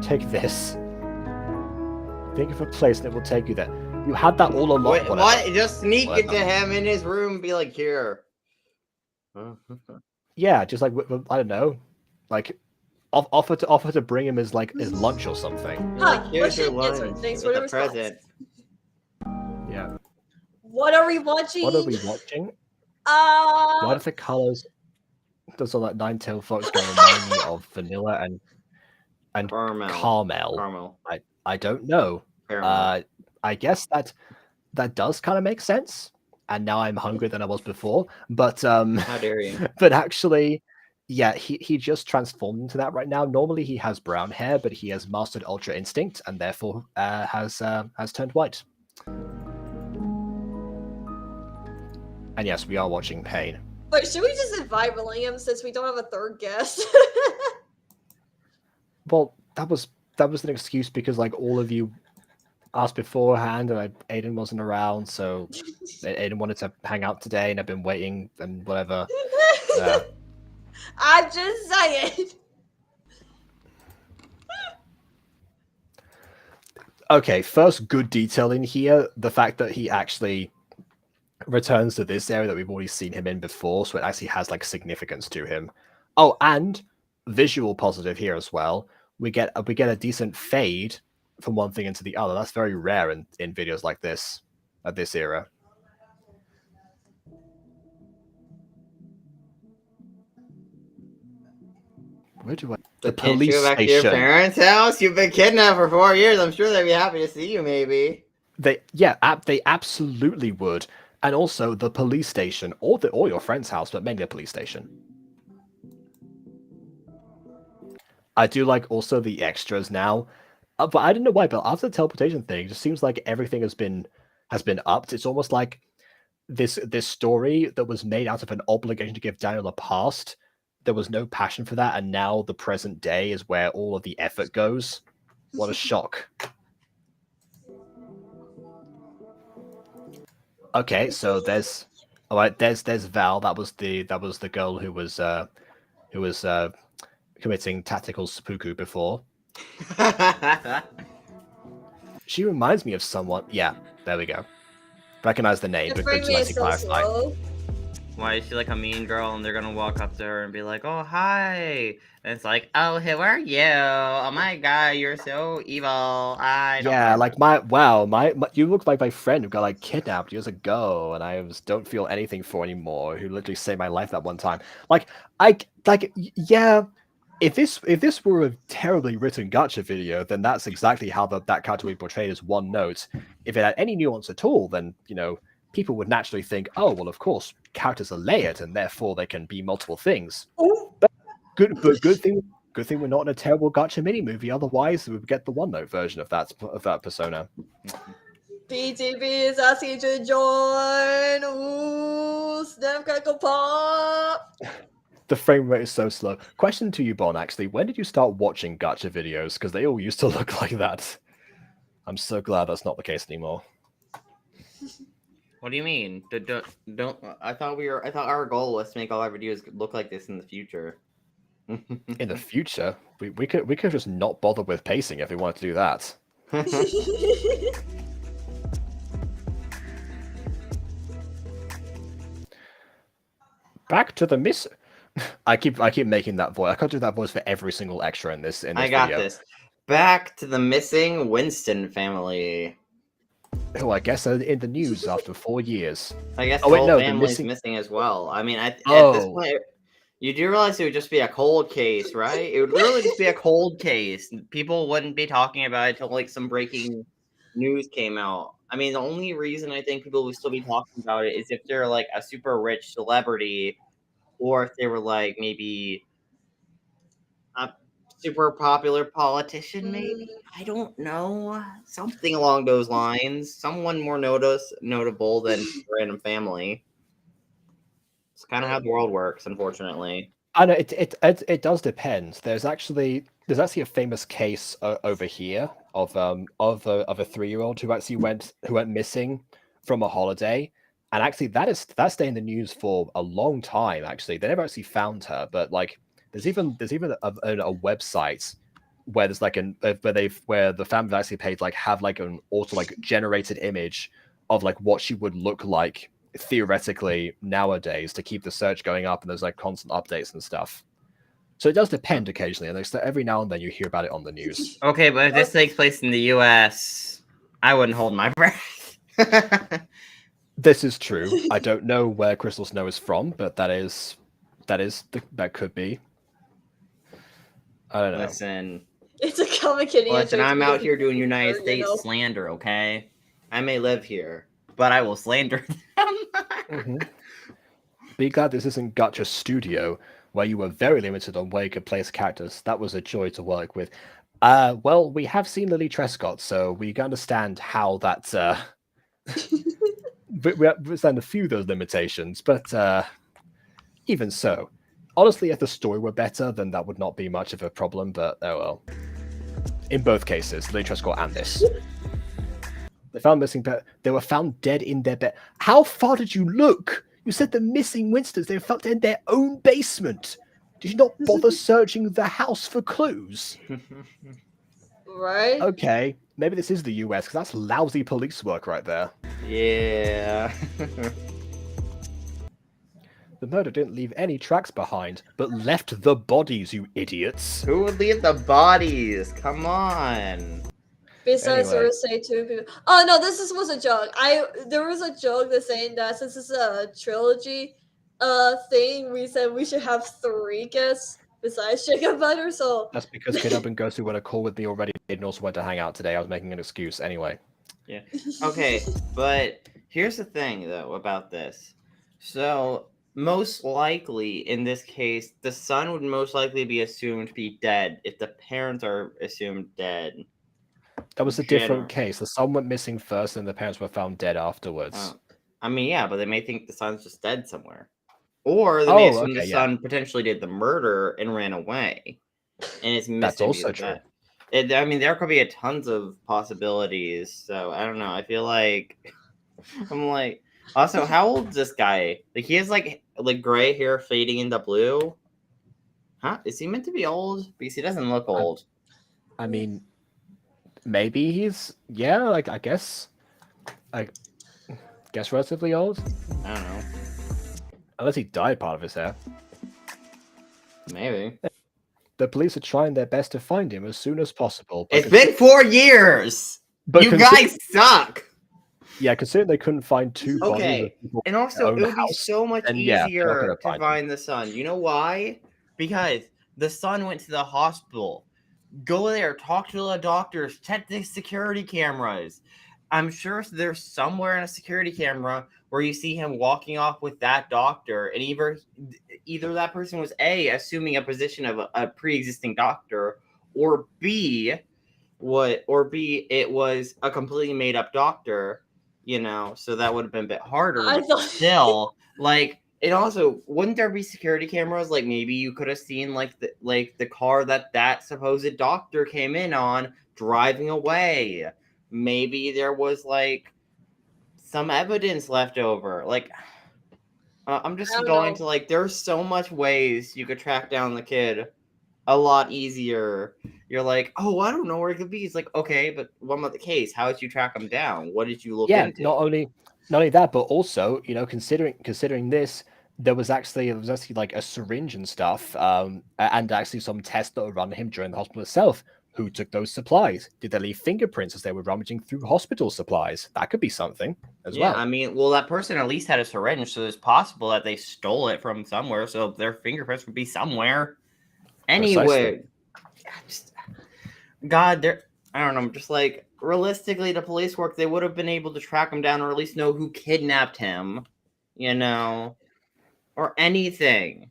Take this. Think of a place that will take you there. You had that all along. Wait, whatever. what? Just sneak Whatever. into him in his room and be like, here. Yeah, just like, I don't know. Like, offer to bring him his lunch or something. Huh, Here's your question, answer. lunch. Thanks It's for the a response. present. Yeah. What are we watching? What are we watching? Why do the colors does all that nine-tailed fox going to remind me of vanilla and caramel? I don't know. Caramel. I guess that does kind of make sense. And now I'm hungrier than I was before. But How dare you? but actually, yeah, he just transformed into that right now. Normally he has brown hair, but he has mastered Ultra Instinct and therefore has turned white. And yes, we are watching Pain. Wait, should we just invite William since we don't have a third guest? Well, that was an excuse because like all of you asked beforehand, and Aiden wasn't around, so Aiden wanted to hang out today, and I've been waiting and whatever. I'm just saying. Okay, first good detail in here, the fact that he actually returns to this area that we've already seen him in before, so it actually has like significance to him. Oh, and visual positive here as well. We get a decent fade from one thing into the other. That's very rare in videos like this at this era. Where do I? The Can't police you go back station. to your parents' house? You've been kidnapped for 4 years. I'm sure they'd be happy to see you. Maybe. They absolutely would. And also the police station, or your friend's house, but mainly the police station. I do like also the extras now, but I don't know why. But after the teleportation thing, it just seems like everything has been upped. It's almost like this story that was made out of an obligation to give Daniel a past. There was no passion for that, and now the present day is where all of the effort goes. What a shock! Okay, so there's Val. That was the girl who was committing tactical seppuku before. She reminds me of someone. Yeah, there we go. Recognize the name, but good to actually clarify. Why is she like a mean girl and they're gonna walk up to her and be like, oh, hi. And it's like, oh, who are you? Oh my god, you're so evil. I don't Yeah, like my you look like my friend who got like kidnapped years ago, and I don't feel anything for anymore. Who literally saved my life that one time. Yeah. If this were a terribly written gacha video, then that's exactly how that character would be portrayed as one note. If it had any nuance at all, then people would naturally think, oh well, of course, characters are layered and therefore they can be multiple things. But good thing we're not in a terrible gacha mini movie. Otherwise, we would get the one note version of that persona. BTB is asking to join. Ooh, snap crackle pop. The frame rate is so slow. Question to you, Bon, actually. When did you start watching gacha videos? Because they all used to look like that. I'm so glad that's not the case anymore. What do you mean? Don't I thought our goal was to make all our videos look like this in the future. In the future? We could just not bother with pacing if we wanted to do that. Back to the miss. I keep making that voice. I can't do that voice for every single extra in this I got video. this. Back to the missing Winston family. Oh, I guess they're in the news after 4 years. I guess Oh, wait, the no, whole the family's missing- missing as well. I mean, at this point, You do realize it would just be a cold case, right? It would literally just be a cold case. People wouldn't be talking about it until like some breaking news came out. I mean, the only reason I think people would still be talking about it is if they're like a super rich celebrity, or if they were like maybe a super popular politician, maybe. I don't know. Something along those lines. Someone more notable than random family. It's kind of how the world works, unfortunately. I know it does depend. There's actually a famous case over here of a 3-year-old who went missing from a holiday, and actually that's stayed in the news for a long time. Actually, they never actually found her, but like there's even a website where there's like where the family actually paid like have like an auto like generated image of like what she would look like theoretically nowadays to keep the search going up, and there's like constant updates and stuff. So it does depend occasionally, and every now and then you hear about it on the news. Okay, but if this takes place in the U.S., I wouldn't hold my breath. This is true. I don't know where Crystal Snow is from, but that could be. I don't know. Listen, It's a comic in listen, I'm out here doing United States slander, okay? I may live here, but I will slander them. Be glad this isn't Gacha Studio, where you were very limited on where you could place characters. That was a joy to work with. Well, we have seen Lily Trescott, so we can understand how that. We understand a few of those limitations, but even so, honestly, if the story were better, then that would not be much of a problem. But oh well. In both cases, Lily Trescott and this. They found missing pet. They were found dead in their bed. How far did you look? You said the missing Winstons, they were found in their own basement. Did you not bother searching the house for clues? Right? Okay, maybe this is the US, because that's lousy police work right there. Yeah. The murder didn't leave any tracks behind, but left the bodies, you idiots. Who would leave the bodies? Come on. Besides, there Anyway. was say 2 people. Oh no, was a joke. There was a joke that saying that since it's a trilogy thing, we said we should have 3 guests besides Jacob Butter. So That's because Kid and Gosu went a call with me already and also went to hang out today. I was making an excuse anyway. Yeah. Okay, but here's the thing though about this. So most likely in this case, the son would most likely be assumed to be dead if the parents are assumed dead. That was a different case. The son went missing first, and the parents were found dead afterwards. I mean, yeah, but they may think the son's just dead somewhere, or they may assume the son potentially did the murder and ran away, and it's missing. That's also true. I mean, there could be tons of possibilities. So I don't know. I feel like I'm like. Also, how old is this guy? Like, he has like gray hair fading into blue. Huh? Is he meant to be old? Because he doesn't look old. I mean, maybe he's I guess relatively old. I don't know. Unless he dyed part of his hair. Maybe. The police are trying their best to find him as soon as possible. It's been 4 years. But you guys suck. Yeah, considering they couldn't find 2 bodies. Okay, and also it would be so much easier to find the son. You know why? Because the son went to the hospital. Go there, talk to the doctors, check the security cameras. I'm sure there's somewhere in a security camera where you see him walking off with that doctor, and either that person was A, assuming a position of a pre-existing doctor, or B, it was a completely made up doctor. You know, so that would have been a bit harder. Still, like, it also wouldn't there be security cameras? Like, maybe you could have seen the car that supposed doctor came in on driving away. Maybe there was like some evidence left over. Like, I'm just going to like. There's so much ways you could track down the kid. A lot easier. You're like, oh, I don't know where it could be. It's like, okay, but what about the case? How did you track him down? What did you look into? Not only that, but also, you know, considering this, there was actually like a syringe and stuff, and actually some tests that were run on him during the hospital itself. Who took those supplies? Did they leave fingerprints as they were rummaging through hospital supplies? That could be something as well. I mean, well, that person at least had a syringe, so it's possible that they stole it from somewhere, so their fingerprints would be somewhere. Anyway, God, I don't know, just like, realistically, the police work, they would have been able to track him down or at least know who kidnapped him, you know, or anything.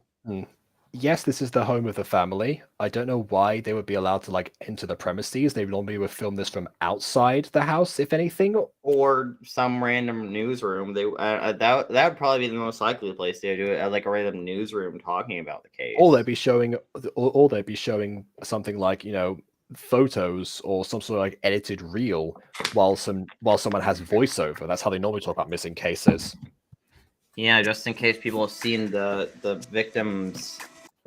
Yes, this is the home of the family. I don't know why they would be allowed to like enter the premises. They normally would film this from outside the house, if anything, or some random newsroom. They that would probably be the most likely place to do it, at like a random newsroom talking about the case. Or they'd be showing, something like, you know, photos or some sort of like edited reel while someone has voiceover. That's how they normally talk about missing cases. Yeah, just in case people have seen the victims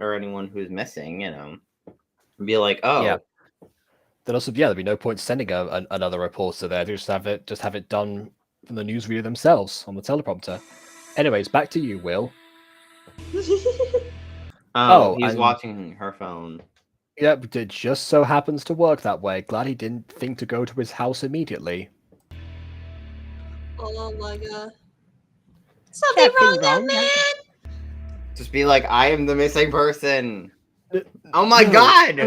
or anyone who's missing, you know, be like, oh. Yeah. Then also, there'd be no point sending another reporter there. They just have it done from the newsreader themselves on the teleprompter. Anyways, back to you, Will. He's watching her phone. Yep, it just so happens to work that way. Glad he didn't think to go to his house immediately. Oh my god. Something wrong, man! Just be like, I am the missing person. Oh my god!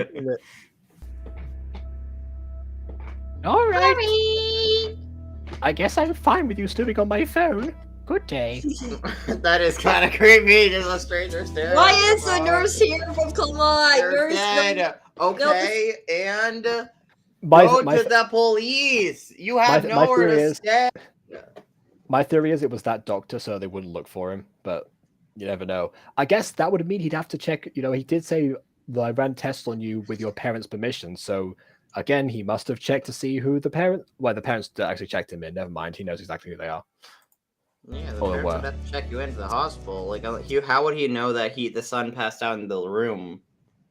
Alright. I guess I'm fine with you snooping on my phone. Good day. That is kind of creepy. Just a stranger staring. Why is the nurse here from Come on? You're Nurse dead. Okay, and go My to the police. You have nowhere to stay. My theory is it was that doctor, so they wouldn't look for him, but you never know. I guess that would mean he'd have to check, you know, he did say that I ran tests on you with your parents' permission, so again, he must have checked to see who the parents actually checked him in. Never mind, he knows exactly who they are. Yeah, the parents would have to check you into the hospital. Like, how would he know that the son passed out in the room?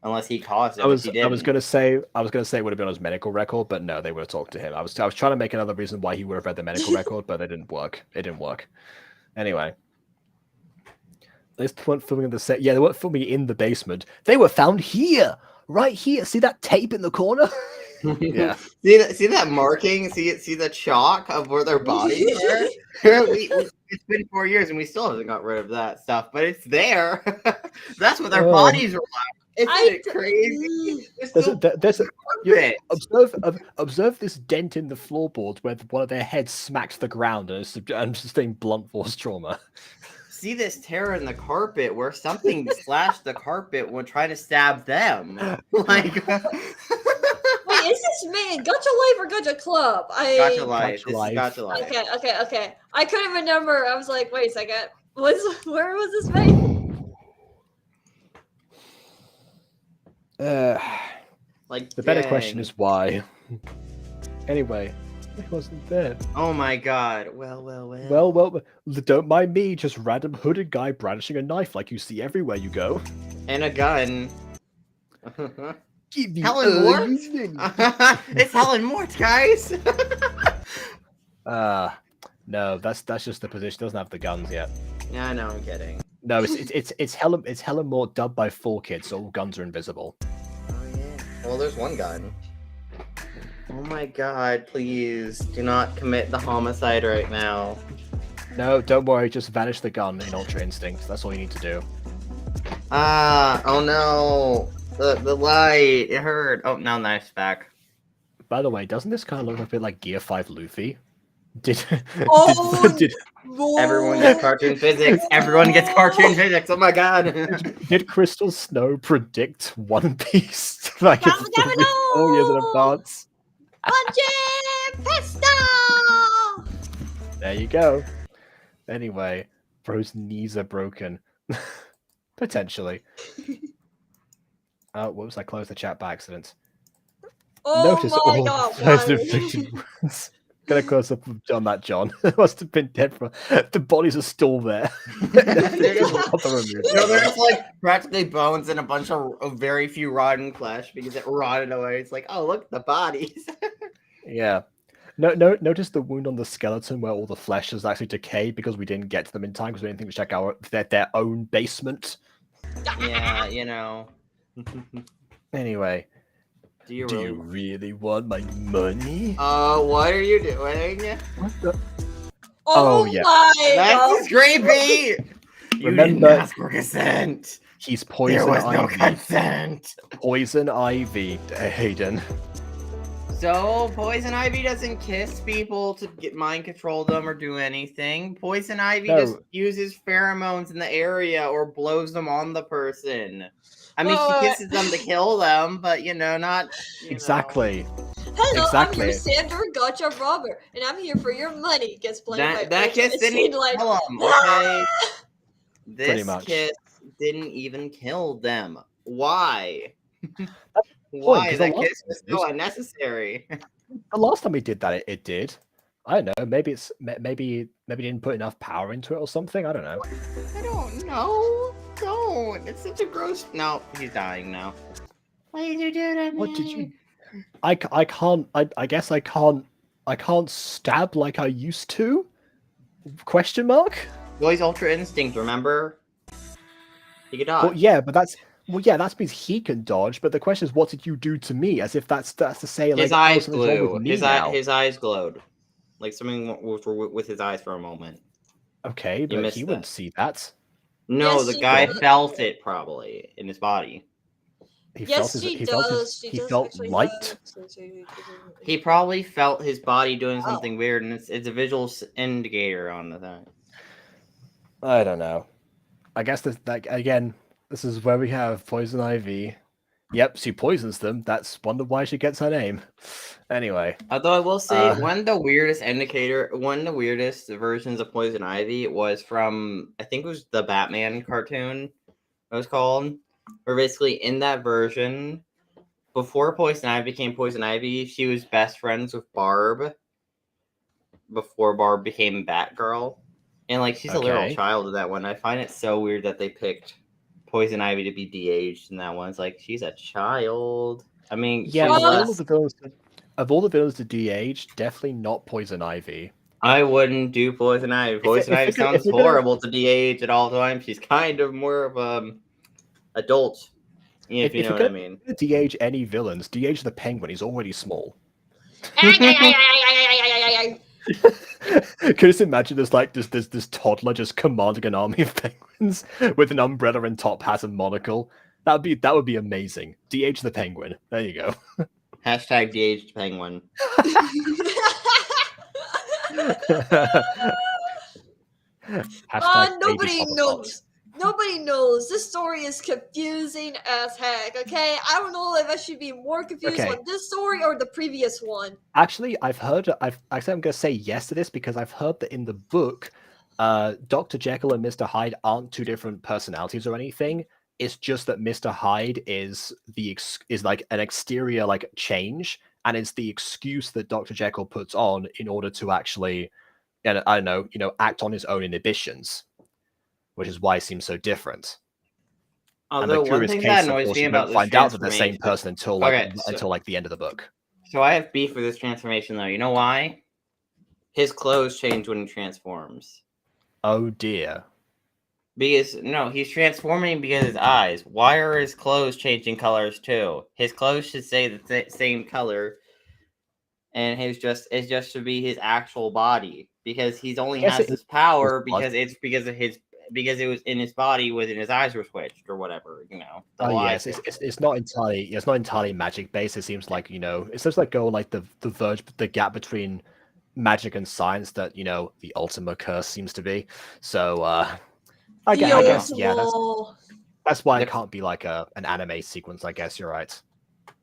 Unless he caused it. I was gonna say it would have been on his medical record, but no, they would have talked to him. I was trying to make another reason why he would have read the medical record, but it didn't work. Anyway, they weren't filming in the set. Yeah, they weren't filming in the basement. They were found here, right here. See that tape in the corner? Yeah. See that marking? See the chalk of where their bodies are? It's been 4 years and we still haven't got rid of that stuff, but it's there. That's what their bodies are like. Isn't it crazy? Observe this dent in the floorboard where one of their heads smacked the ground and sustained blunt force trauma. See this tear in the carpet where something slashed the carpet when trying to stab them. Like, wait, is this man Gacha Life or Gacha Club? Gacha Life. This is Gacha Life. Okay. I couldn't remember. I was like, wait a second. Where was this made? Like the better question is why. Anyway, he wasn't there. Oh my god. Well. Well, don't mind me, just random hooded guy brandishing a knife like you see everywhere you go. And a gun. Helen Mort? It's Helen Mort, guys. No, that's just the position. Doesn't have the guns yet. Yeah, I know. I'm kidding. No, it's Helen Mort dubbed by 4 kids, so all guns are invisible. Oh yeah. Well, there's one gun. Oh my god! Please do not commit the homicide right now. No, don't worry. Just vanish the gun in Ultra Instinct. That's all you need to do. Oh no! The light, it hurt. Oh, now knife's back. By the way, doesn't this kind of look a bit like Gear 5 Luffy? Everyone gets cartoon physics. Everyone gets cartoon physics. Oh my god! Did Crystal Snow predict One Piece like 4 years in advance? There you go. Anyway, bro's knees are broken. Potentially. What was I closed the chat by accident? Notice all inflicted wounds. Get a close up on that, John. Must have been dead for. The bodies are still there. They're just like practically bones and a bunch of very few rotten flesh because it rotted away. It's like, oh look, the bodies. Yeah. No. Notice the wound on the skeleton where all the flesh is actually decayed because we didn't get to them in time because we didn't think to check out their own basement. Yeah, you know. Anyway, Do you Do really? you really want my money? What are you doing? What the? Oh, yeah. my god. That's creepy. You Remember- didn't ask for consent. He's There poison was no ivy. consent. Poison ivy, Hayden. So Poison Ivy doesn't kiss people to get mind control them or do anything. Poison Ivy No. just uses pheromones in the area or blows them on the person. I mean, she Alright. kisses them to kill them, but not. Exactly. Hello, Exactly. I'm your Sandra Gacha robber, and I'm here for your money. Gets blamed by That Ultra. kiss It didn't seemed even like kill them. Okay. Pretty This much. kiss didn't even kill them. Why? point, Why? 'cause the That last kiss was so unnecessary. The last time we did that, it did. I don't know. Maybe it's maybe didn't put enough power into it or something. I don't know. I don't know. Don't. It's such a gross. No, he's dying now. Why did you do that? What did you? I can't. I guess I can't. I can't stab like I used to. Question mark. Well, he's Ultra Instinct. Remember? He could dodge. Well, yeah, but that's that means he can dodge. But the question is, what did you do to me? As if that's to say like His eyes something's wrong glowed. with me now. His eyes glowed, like something with his eyes for a moment. Okay, but missed he that. wouldn't see that. No, Yes, the she guy does. felt it probably in his body. He yes, felt his, she he does. felt his, She he does felt actually light. He probably felt his body doing Oh. something weird, and it's a visual indicator on the thing. I don't know. I guess this again. This is where we have Poison Ivy. Yep, she poisons them. That's wonder why she gets her name. Anyway, Although I will say, one of the weirdest versions of Poison Ivy was from, I think it was the Batman cartoon, it was called. Where basically in that version, before Poison Ivy became Poison Ivy, she was best friends with Barb. Before Barb became Batgirl. And like she's a literal Okay. child of that one. I find it so weird that they picked Poison Ivy to be de-aged in that one. It's like she's a child. I mean, yeah, she's of all less- of the villains, to de-age, definitely not Poison Ivy. I wouldn't do Poison Ivy. Poison if Ivy you're gonna- sounds if you're gonna- horrible to de-age at all times. She's kind of more of adult, if you know what I mean. De-age any villains, de-age the Penguin. He's already small. Can you just imagine this this toddler just commanding an army of penguins with an umbrella and top hat and monocle? That would be amazing. De-age the Penguin. There you go. Hashtag de-aged penguin. Hashtag baby Nobody Papa knows. Nobody knows. This story is confusing as heck. Okay, I don't know if I should be more confused Okay. on this story or the previous one. Actually, I'm going to say yes to this because I've heard that in the book, Dr. Jekyll and Mr. Hyde aren't two different personalities or anything. It's just that Mr. Hyde is like an exterior like change, and it's the excuse that Dr. Jekyll puts on in order to actually, I don't know, act on his own inhibitions, which is why he seems so different. Although one thing that annoys me about this find out that they're the same transformation- person until like the end of the book. So I have beef with this transformation though. You know why? His clothes change when he transforms. Oh dear. Because no, he's transforming because of his eyes. Why are his clothes changing colors too? His clothes should stay the same color, and it's just to be his actual body. Because he's only Yes, has this power was- because it was in his body when his eyes were switched or whatever. The Oh whole eye yes, thing. it's not entirely magic based. It seems like it's just like going like the gap between magic and science that the Ultima curse seems to be. So I guess yeah, that's why it can't be like an anime sequence. I guess you're right.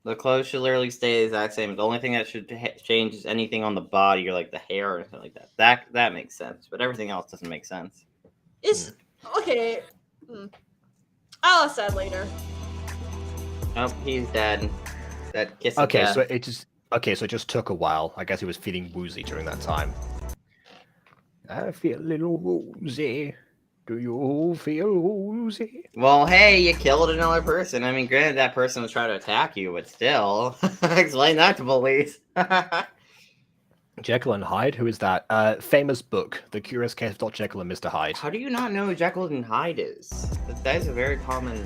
The clothes should literally stay the exact same. The only thing that should change is anything on the body or like the hair or anything like that. That makes sense, but everything else doesn't make sense. It's okay. I'll ask that later. Oh, he's dead. That kiss. of Okay, death. so it just took a while. I guess he was feeling woozy during that time. I feel a little woozy. Do you feel woozy? Well, hey, you killed another person. I mean, granted, that person was trying to attack you, but still, explain that to police. Jekyll and Hyde. Who is that? Famous book, The Curious Case of Dr. Jekyll and Mr. Hyde. How do you not know who Jekyll and Hyde is? That is a very common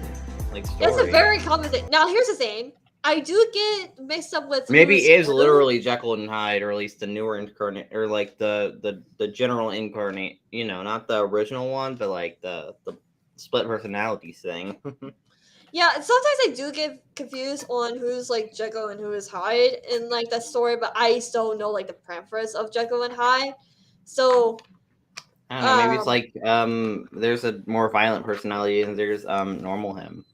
story. That's a very common thing. Now, here's the thing. I do get mixed up with Maybe who's it is who. literally Jekyll and Hyde, or at least the newer incarnate, or like the general incarnate. You know, not the original one, but like the split personalities thing. Yeah, sometimes I do get confused on who's like Jekyll and who is Hyde in like that story, but I still know like the preference of Jekyll and Hyde. So I don't know. Maybe it's like there's a more violent personality, and there's normal him.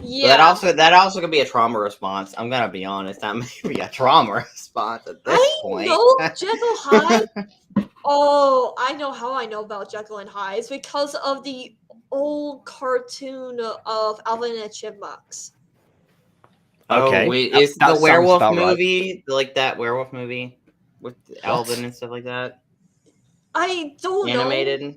yeah, But that also could be a trauma response. I'm gonna be honest. That may be a trauma response at this I point. know Jekyll Hyde. Oh, I know how I know about Jekyll and Hyde. It's because of the old cartoon of Alvin and the Chipmunks. Okay, Oh wait, that- is that the sounds werewolf about right. movie like that werewolf movie with Alvin and stuff like that? I don't know. Animated?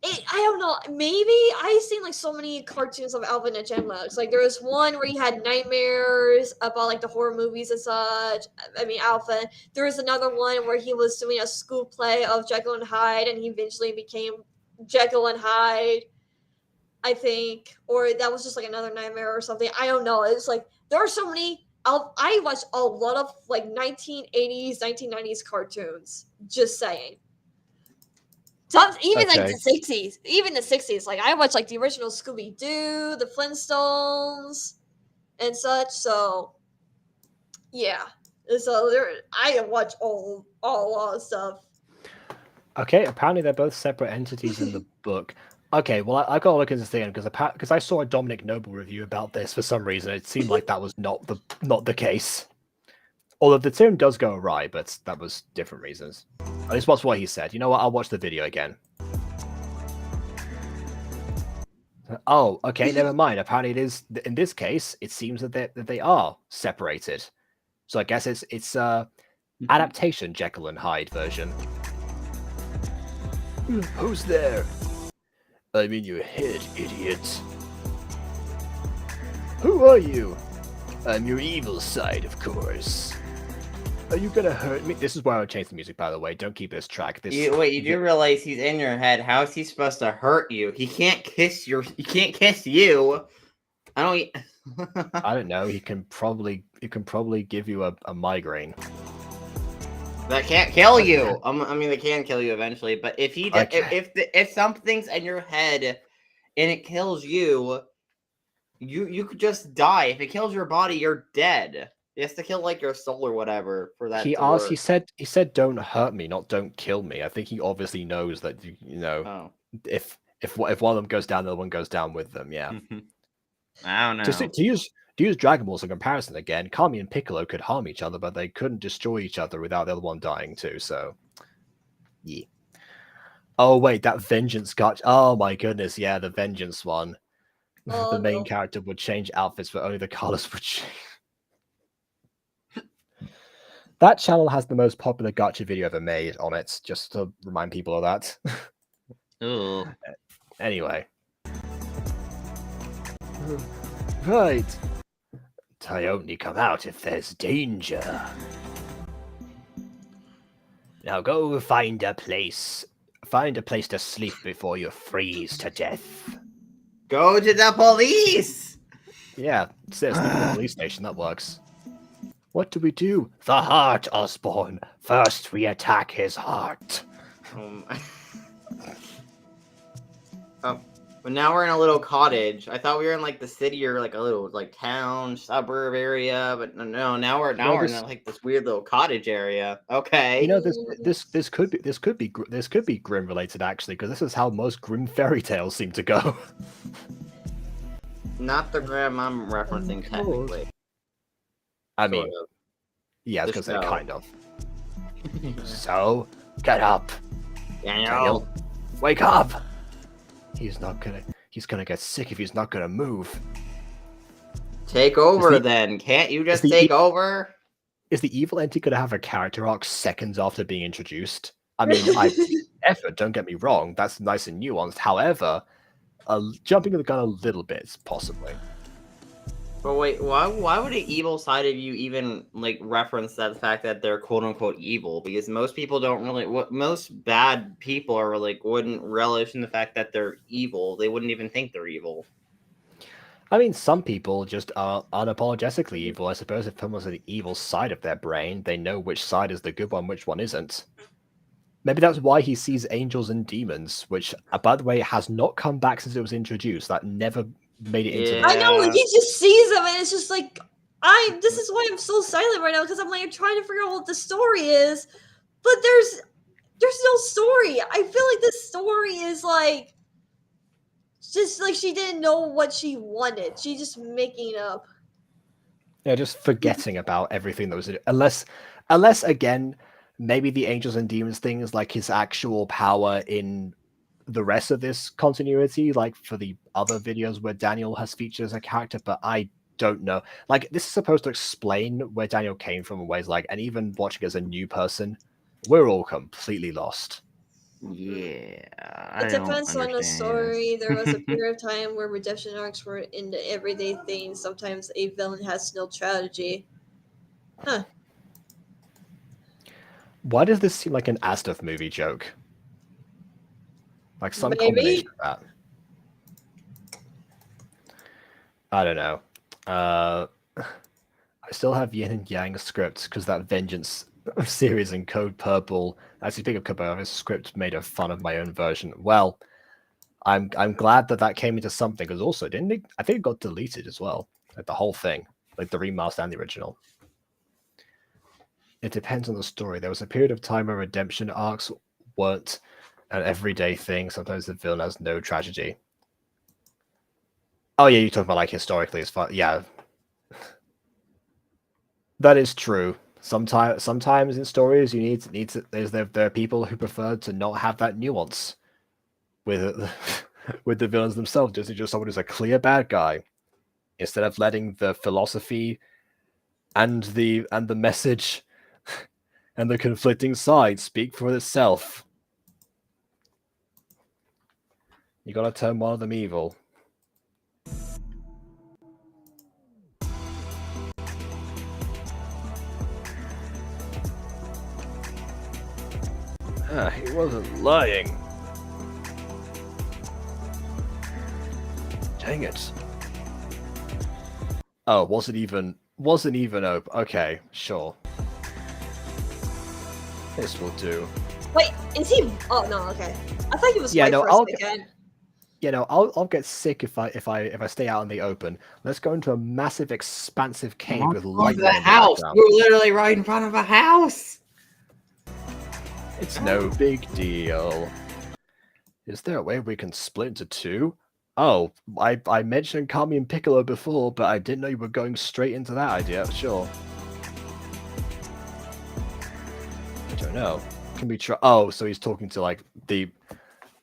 I don't know. Maybe I've seen like so many cartoons of Alvin and Chipmunks. Like there was one where he had nightmares about like the horror movies and such. I mean Alvin. There was another one where he was doing a school play of Jekyll and Hyde, and he eventually became Jekyll and Hyde. I think, or that was just like another nightmare or something. I don't know. It's like there are so many. I watched a lot of like 1980s, 1990s cartoons. Just saying. Even like Okay. the 60s, even the 60s. Like I watched like the original Scooby Doo, the Flintstones, and such. So yeah, so I watch all a lot of stuff. Okay, apparently they're both separate entities in the book. Okay, well I gotta look into this thing because I saw a Dominic Noble review about this for some reason. It seemed like that was not the case. Although the tune does go awry, but that was different reasons. At least that's what he said. You know what? I'll watch the video again. Oh, okay, never mind. Apparently, it is in this case. It seems that they are separated. So I guess it's adaptation Jekyll and Hyde version. Who's there? I'm in your head, idiot. Who are you? I'm your evil side, of course. Are you gonna hurt me? This is where I would change the music, by the way. Don't keep this track. You do realize he's in your head. How is he supposed to hurt you? He can't kiss you. I don't. I don't know. It can probably give you a migraine. That can't kill you. I mean, they can kill you eventually. But if if something's in your head and it kills you, you could just die. If it kills your body, you're dead. It has to kill like your soul or whatever for that. He to asked. work. He said, "Don't hurt me, not don't kill me." I think he obviously knows that you know Oh. if one of them goes down, the other one goes down with them. Yeah. I don't know. To use Dragon Balls in comparison again, Kami and Piccolo could harm each other, but they couldn't destroy each other without the other one dying too. So, yeah. Oh wait, that Vengeance Gacha. Oh my goodness, yeah, the Vengeance one. Oh, The main no. character would change outfits, but only the colors would change. That channel has the most popular gacha video ever made on it, just to remind people of that. Ooh. Anyway. Right. I only come out if there's danger. Now go find a place. Find a place to sleep before you freeze to death. Go to the police! Yeah, sleep in the police station, that works. What do we do? The heart, Osborne. First we attack his heart. But now we're in a little cottage. I thought we were in like the city or like a little like town, suburb area, but no, now we're in like this weird little cottage area. Okay. You know, this could be Grimm related actually, because this is how most Grimm fairy tales seem to go. Not the Grimm I'm referencing technically. I mean, Sort of. yeah, I was The gonna say show. kind of. So, get up. Daniel. Wake up! He's gonna get sick if he's not gonna move. Take over the- then. Can't you just the- take over? Is the evil entity gonna have a character arc seconds after being introduced? I mean, effort, don't get me wrong, that's nice and nuanced. However, jumping the gun a little bit, possibly. But wait, why would the evil side of you even like reference that fact that they're quote unquote evil? Because most people don't really. What most bad people are like wouldn't relish in the fact that they're evil. They wouldn't even think they're evil. I mean, some people just are unapologetically evil. I suppose if someone's on the evil side of their brain, they know which side is the good one, which one isn't. Maybe that's why he sees angels and demons, which, by the way, has not come back since it was introduced. That never made it into the... I know, like, Yeah. he just sees them, and it's just like, this is why I'm so silent right now, because I'm like, I'm trying to figure out what the story is, but there's no story. I feel like this story is like, just like she didn't know what she wanted. She just making it up. Yeah, just forgetting about everything that was... Unless, again, maybe the angels and demons thing is like his actual power in the rest of this continuity, like for the other videos where Daniel has featured as a character, but I don't know. Like, this is supposed to explain where Daniel came from in ways like, and even watching as a new person, we're all completely lost. Yeah, It depends on the story. There was a period of time where redemption arcs were in the everyday thing. Sometimes a villain has no strategy. Huh. Why does this seem like an Astaf movie joke? Like some Maybe. combination of that. I don't know. I still have Yin and Yang scripts because that Vengeance series in Code Purple. Actually, speaking of Code Purple, this script made a fun of my own version. Well, I'm glad that came into something, because also didn't it? I think it got deleted as well. Like the whole thing, like the remaster and the original. It depends on the story. There was a period of time where redemption arcs weren't an everyday thing. Sometimes the villain has no tragedy. Oh yeah, you're talking about like historically as far. Yeah, that is true. Sometimes in stories you need to. There are people who prefer to not have that nuance with with the villains themselves. Just someone who's a clear bad guy, instead of letting the philosophy and the message and the conflicting sides speak for itself. You gotta turn one of them evil. He wasn't lying. Dang it. Oh, wasn't even open. Okay, sure. This will do. Wait, is he? Oh no, okay. I thought he was Yeah, white no, for a second. I'll get sick if I stay out in the open. Let's go into a massive, expansive cave with lightning the in house. the background. We're literally right in front of a house. It's no big deal. Is there a way we can split into two? Oh, I mentioned Kami and Piccolo before, but I didn't know you were going straight into that idea. Sure. I don't know. Can we try? Oh, so he's talking to like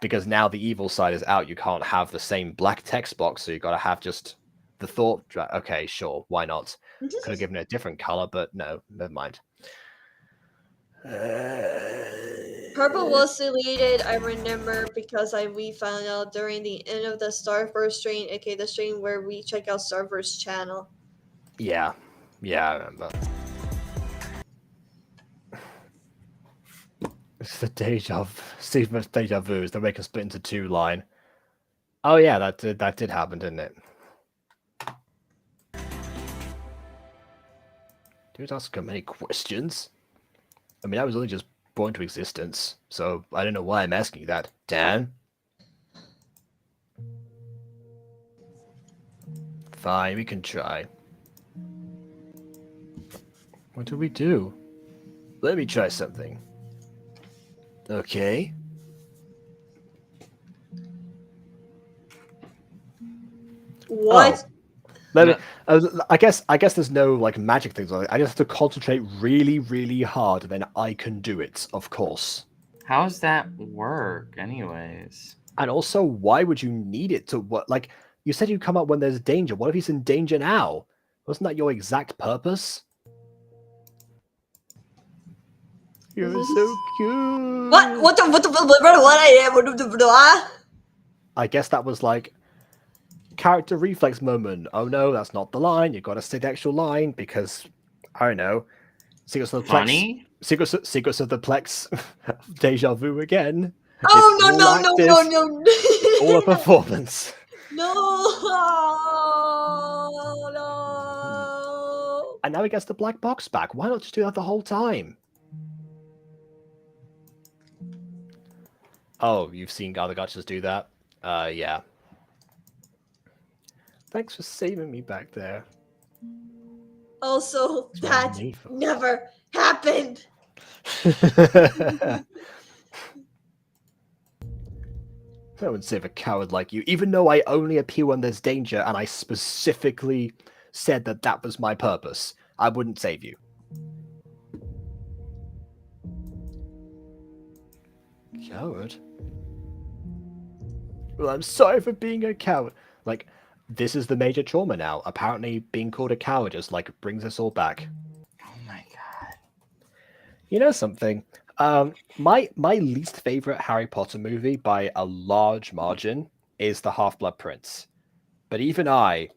because now the evil side is out. You can't have the same black text box, so you got to have just the thought. Okay, sure, why not? Could have given it a different color, but no, never mind. Purple was deleted, I remember, because we found out during the end of the Starburst stream, aka the stream where we check out Starburst channel. Yeah, I remember. It's the deja vu. Is the make us split into two line. Oh yeah, that did happen, didn't it? Don't ask him any questions. I mean, I was only just born into existence, so I don't know why I'm asking you that, Dan. Fine, we can try. What do we do? Let me try something. Okay. What? Oh. I guess there's no like magic things on it. I just have to concentrate really, really hard, and then I can do it, of course. How does that work, anyways? And also, why would you need it to what? Like, you said you come up when there's danger. What if he's in danger now? Wasn't that your exact purpose? You're so cute. What I guess that was like character reflex moment. Oh no, that's not the line. You got to say the actual line because I don't know. Secrets of the Plex. Secrets of the Plex. Deja vu again. Oh no. All a performance. No. And now he gets the black box back. Why not just do that the whole time? Oh, you've seen other gachas do that? Yeah. Thanks for saving me back there. Also, That's what I'm that made for. never happened. I would save a coward like you, even though I only appear when there's danger, and I specifically said that that was my purpose. I wouldn't save you. Coward? Well, I'm sorry for being a coward. Like, this is the major trauma now. Apparently, being called a coward just, like, brings us all back. Oh my god. You know something? My least favorite Harry Potter movie by a large margin is The Half-Blood Prince. But even I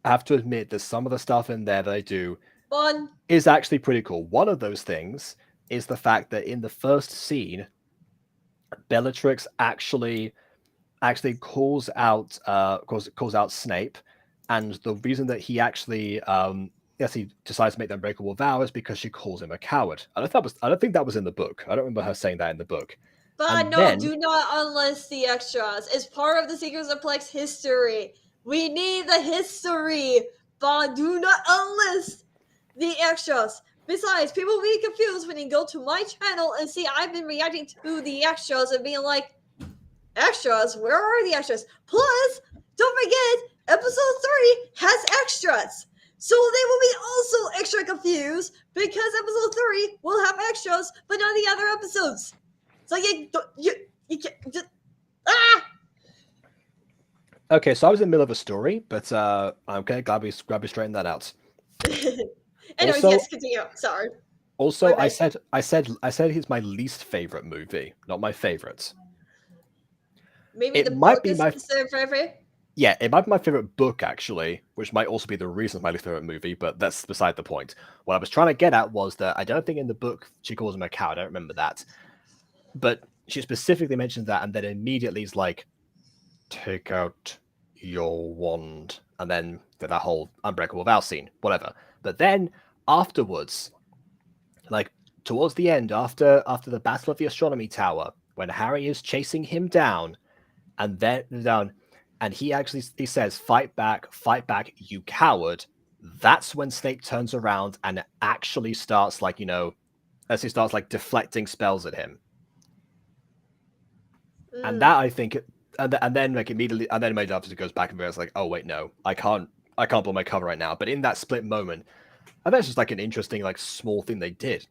have to admit that some of the stuff in there that I do Fun. is actually pretty cool. One of those things is the fact that in the first scene, Bellatrix actually calls out Snape, and the reason that he actually he decides to make the unbreakable vow is because she calls him a coward. I don't think that was in the book. I don't remember her saying that in the book. But And no, then- do not unlist the extras. It's part of the Secrets of Plex history. We need the history, but do not unlist the extras. Besides, people will be confused when you go to my channel and see I've been reacting to the extras and being like, extras? Where are the extras? Plus, don't forget, episode 3 has extras. So they will be also extra confused because episode 3 will have extras, but not the other episodes. So you can't just, Okay, so I was in the middle of a story, but okay, glad we straightened that out. Anyways, Also- yes, continue. Sorry. Also, My bad. I said he's my least favorite movie, not my favorite. Maybe It the might book be is my- considered favorite. Yeah, it might be my favorite book, actually, which might also be the reason for my least favorite movie, but that's beside the point. What I was trying to get at was that I don't think in the book she calls him a coward. I don't remember that. But she specifically mentions that, and then immediately is like, take out your wand. And then that whole unbreakable vow scene, whatever. But then afterwards, like towards the end, after the Battle of the Astronomy Tower, when Harry is chasing him down, and he says, fight back, you coward. That's when Snape turns around and actually starts as he starts like deflecting spells at him. And that I think, and then like immediately, and then immediately after it goes back and it's like, oh wait, no, I can't blow my cover right now. But in that split moment, and that's just like an interesting like small thing they did.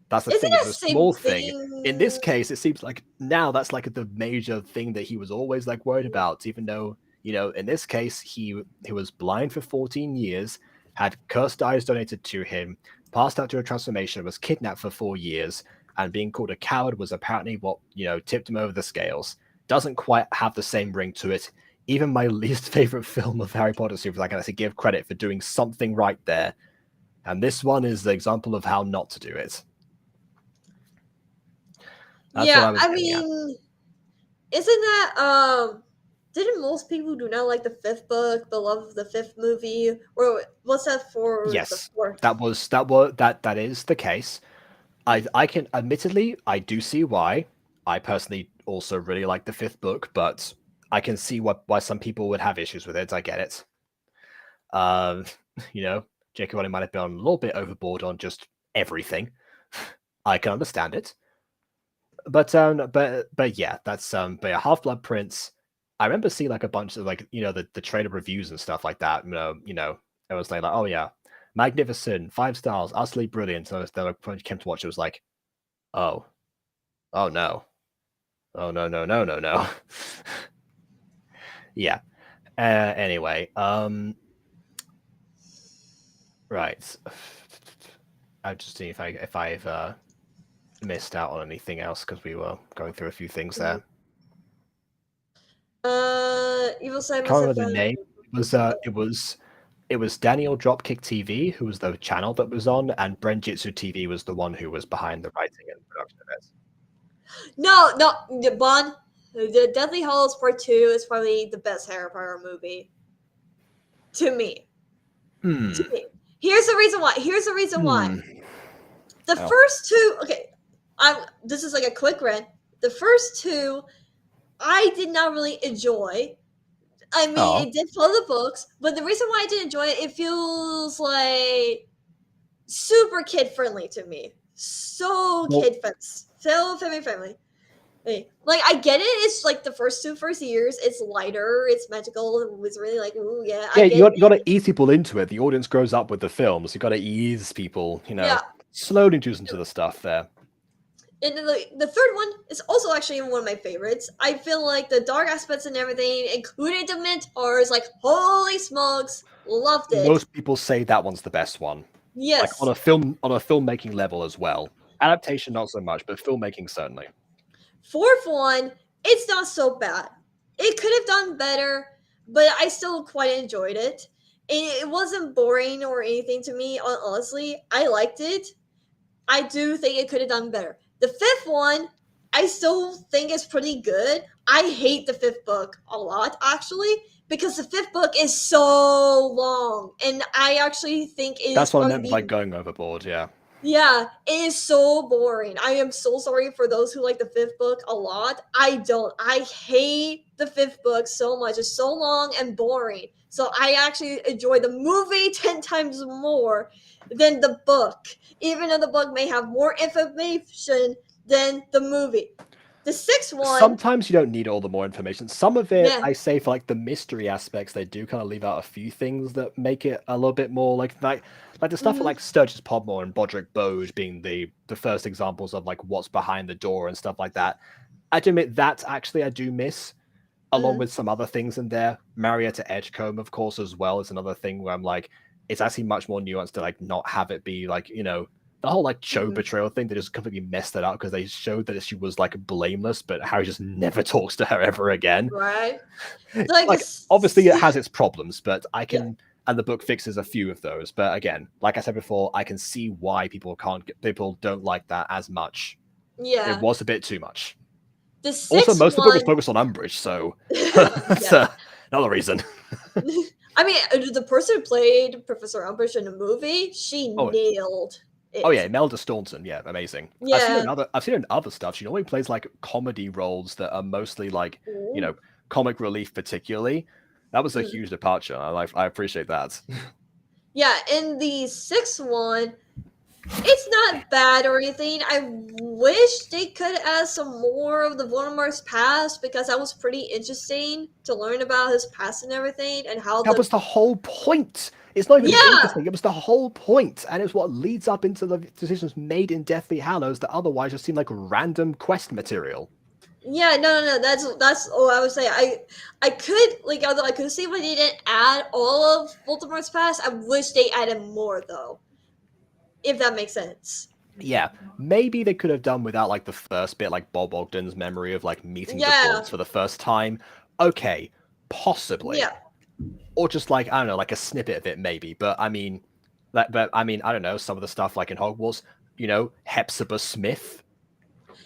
That's the Isn't thing. that It's a same small thing? thing. In this case, it seems like now that's like the major thing that he was always like worried about. Even though in this case he was blind for 14 years, had cursed eyes donated to him, passed out to a transformation, was kidnapped for 4 years, and being called a coward was apparently what tipped him over the scales. Doesn't quite have the same ring to it. Even my least favorite film of Harry Potter series, I can actually give credit for doing something right there. And this one is the example of how not to do it. That's what I was getting at. Isn't that didn't most people do not like the 5th book, the love of the 5th movie, or what's that for? Yes, the 4th? that is the case. I can admittedly I do see why. I personally also really like the 5th book, but I can see why some people would have issues with it. I get it. J.K. Rowling might have been a little bit overboard on just everything. I can understand it. But yeah, that's but yeah, Half-Blood Prince. I remember seeing like a bunch of like the trailer reviews and stuff like that. It was like oh yeah, magnificent, 5 stars, utterly brilliant. So then when I came to watch, it was like, oh no, oh no. Yeah. Anyway, right. I'll just see if I've missed out on anything else because we were going through a few things there. Evil Side Can't must remember have the done. name. It was Daniel Dropkick TV who was the channel that was on, and Brenjitsu TV was the one who was behind the writing and production of it. No, Bon. The Deathly Hallows Part 2 is probably the best Harry Potter movie. To me. Hmm. To me. Here's the reason why. The Oh. first two, okay, this is like a quick rant. The first two, I did not really enjoy. I mean, Oh. it did follow the books, but the reason why I didn't enjoy it, it feels like super kid friendly to me. So Well- kid friendly, so family friendly. Like I get it. It's like the first years. It's lighter. It's magical. It was really like, ooh, yeah. I Yeah, get you got to ease people into it. The audience grows up with the films. You got to ease people, Yeah. slowly introduce them to the stuff there. And the third one is also actually one of my favorites. I feel like the dark aspects and everything, including the mentors, like holy smokes, loved it. Most people say that one's the best one. Yes. Like on a filmmaking level as well. Adaptation not so much, but filmmaking certainly. Fourth one, it's not so bad. It could have done better, but I still quite enjoyed it. It wasn't boring or anything to me. Honestly, I liked it. I do think it could have done better. The fifth one, I still think is pretty good. I hate the fifth book a lot, actually, because the fifth book is so long, and I actually think it That's is what I probably meant by going overboard. Yeah. Yeah, it is so boring. I am so sorry for those who like the fifth book a lot. I don't. I hate the fifth book so much. It's so long and boring. So I actually enjoy the movie 10 times more than the book, even though the book may have more information than the movie. The sixth one, Sometimes you don't need all the more information. Some of it, Yeah. I say, for like the mystery aspects, they do kind of leave out a few things that make it a little bit more like the stuff Mhm. with like Sturgis Podmore and Bodrick Bode being the first examples of like what's behind the door and stuff like that. I do admit that actually I do miss, along Mhm. with some other things in there. Marietta Edgecombe, of course, as well, is another thing where I'm like, it's actually much more nuanced to like not have it be like, the whole like Cho Mhm. betrayal thing. They just completely messed that up because they showed that she was like blameless, but Harry just never talks to her ever again. right? Like this- obviously it has its problems, but I Yeah. can and the book fixes a few of those. But again, like I said before, I can see why people don't like that as much. Yeah. It was a bit too much. The Also, sixth most of the book was one. focused on Umbridge, so Yeah. that's another reason. I mean, the person who played Professor Umbridge in the movie, she Oh. nailed it. Oh yeah, Imelda Staunton, yeah, amazing. Yeah. I've seen her in other stuff. She normally plays like comedy roles that are mostly like, Ooh. comic relief particularly. That was a Mm. huge departure. I appreciate that. Yeah, in the sixth one, it's not bad or anything. I wish they could add some more of the Voldemort's past because that was pretty interesting to learn about his past and everything and how That was the whole point. It's not even Yeah. interesting. It was the whole point, and it's what leads up into the decisions made in Deathly Hallows that otherwise just seem like random quest material. Yeah, no. That's all I would say. I could although I could see why they didn't add all of Voldemort's past. I wish they added more though, if that makes sense. Yeah, maybe they could have done without like the first bit, like Bob Ogden's memory of like meeting the Yeah. gods for the first time. Okay, possibly. Yeah. Or just like I don't know, like a snippet of it maybe. But I mean, I don't know, some of the stuff like in Hogwarts, Hepzibah Smith.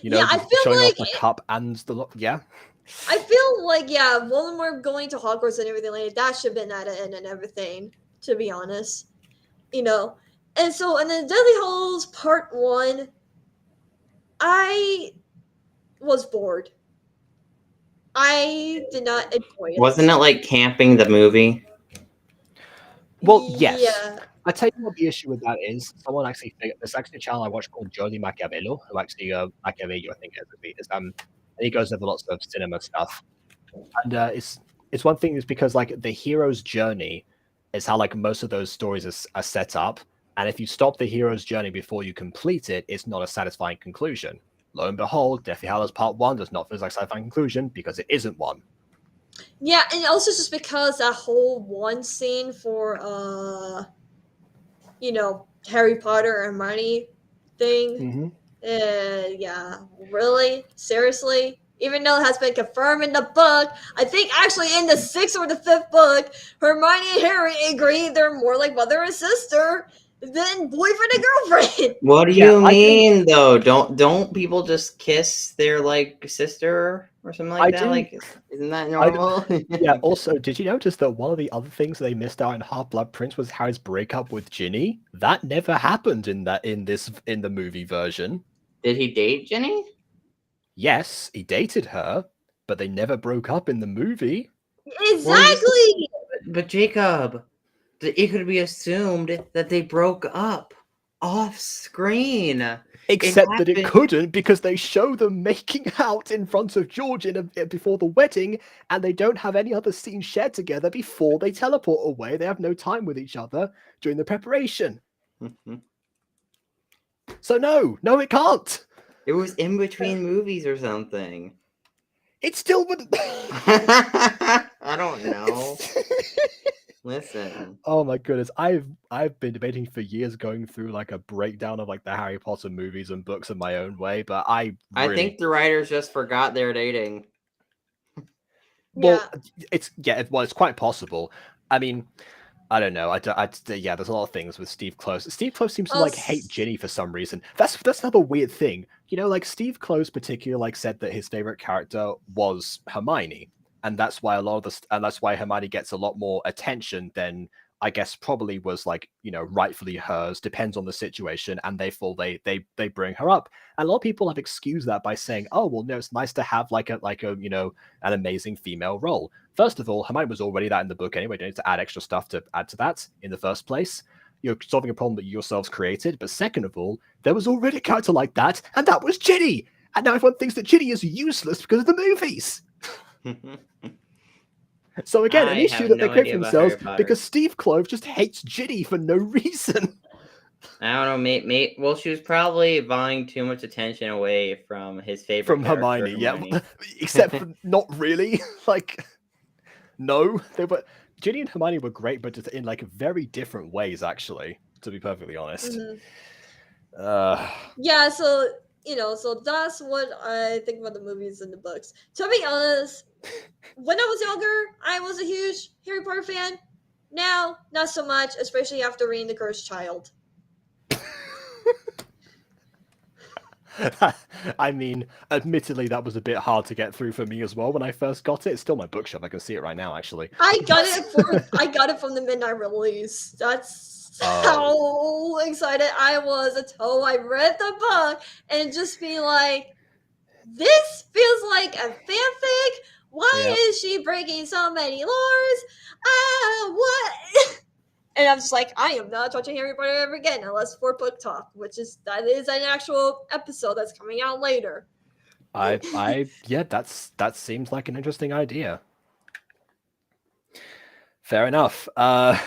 Yeah, I feel showing like off the cup and the yeah. I feel like Voldemort going to Hogwarts and everything like that should have been added in and everything. To be honest, and so and then Deadly Hallows Part 1, I was bored. I did not enjoy it. Wasn't it like camping the movie? Well, yes. Yeah. I tell you what the issue with that is. Someone actually figured. There's actually a channel I watch called Jody Machiavello, who actually Machiavello, I think and he goes over lots of cinema stuff. And it's one thing is because like the hero's journey is how like most of those stories are set up, and if you stop the hero's journey before you complete it, it's not a satisfying conclusion. Lo and behold, Deathly Hallows Part 1 does not feel like a satisfying conclusion because it isn't one. Yeah, and also just because that whole one scene for Harry Potter and Hermione thing. Yeah, really? Seriously? Even though it has been confirmed in the book, I think actually in the 6th or the 5th book, Hermione and Harry agree they're more like mother and sister than boyfriend and girlfriend. What do you mean though? Don't people just kiss their like sister? or something like I that. do- Like, isn't that I do- normal? Yeah, also, did you notice that one of the other things they missed out in Half-Blood Prince was Harry's breakup with Ginny? That never happened in the movie version. Did he date Jenny? Yes, he dated her, but they never broke up in the movie. Exactly. But Jacob, it could be assumed that they broke up off screen. Except that it happened- couldn't because they show them making out in front of George before the wedding, and they don't have any other scenes shared together before they teleport away. They have no time with each other during the preparation. So no, it can't. It was in between movies or something. It still wouldn't. I don't know. Listen. Oh my goodness, I've been debating for years going through like a breakdown of like the Harry Potter movies and books in my own way, but I think the writers just forgot they were dating. Well, it's quite possible. I mean, I don't know. Yeah, there's a lot of things with Steve Close. Steve Close seems to like hate Ginny for some reason. That's another weird thing. You know, like Steve Close particularly like said that his favorite character was Hermione, and that's why that's why Hermione gets a lot more attention than I guess probably was like, you know, rightfully hers, depends on the situation, and therefore they bring her up. And a lot of people have excused that by saying, oh well, no, it's nice to have like a you know, an amazing female role. First of all, Hermione was already that in the book anyway. You don't need to add extra stuff to add to that in the first place. You're solving a problem that you yourselves created. But second of all, there was already a character like that, and that was Ginny. And now everyone thinks that Ginny is useless because of the movies. So again, an issue that they create for themselves because Steve Clove just hates Ginny for no reason. I don't know, mate. Well, she was probably vying too much attention away from his favorite from Hermione. Yeah, except for not really. Like, no, Ginny and Hermione were great, but just in like very different ways, actually. To be perfectly honest. Yeah, so you know, so that's what I think about the movies and the books. To be honest, when I was younger, I was a huge Harry Potter fan. Now, not so much, especially after reading The Cursed Child. I mean, admittedly, that was a bit hard to get through for me as well when I first got it. It's still my bookshelf. I can see it right now, actually. I got it from the midnight release. That's how excited I was until I read the book and just be like, this feels like a fanfic. Why is she breaking so many lores? What? And I'm just like, I am not touching Harry Potter ever again unless for book talk, that is an actual episode that's coming out later. Yeah, that seems like an interesting idea. Fair enough. I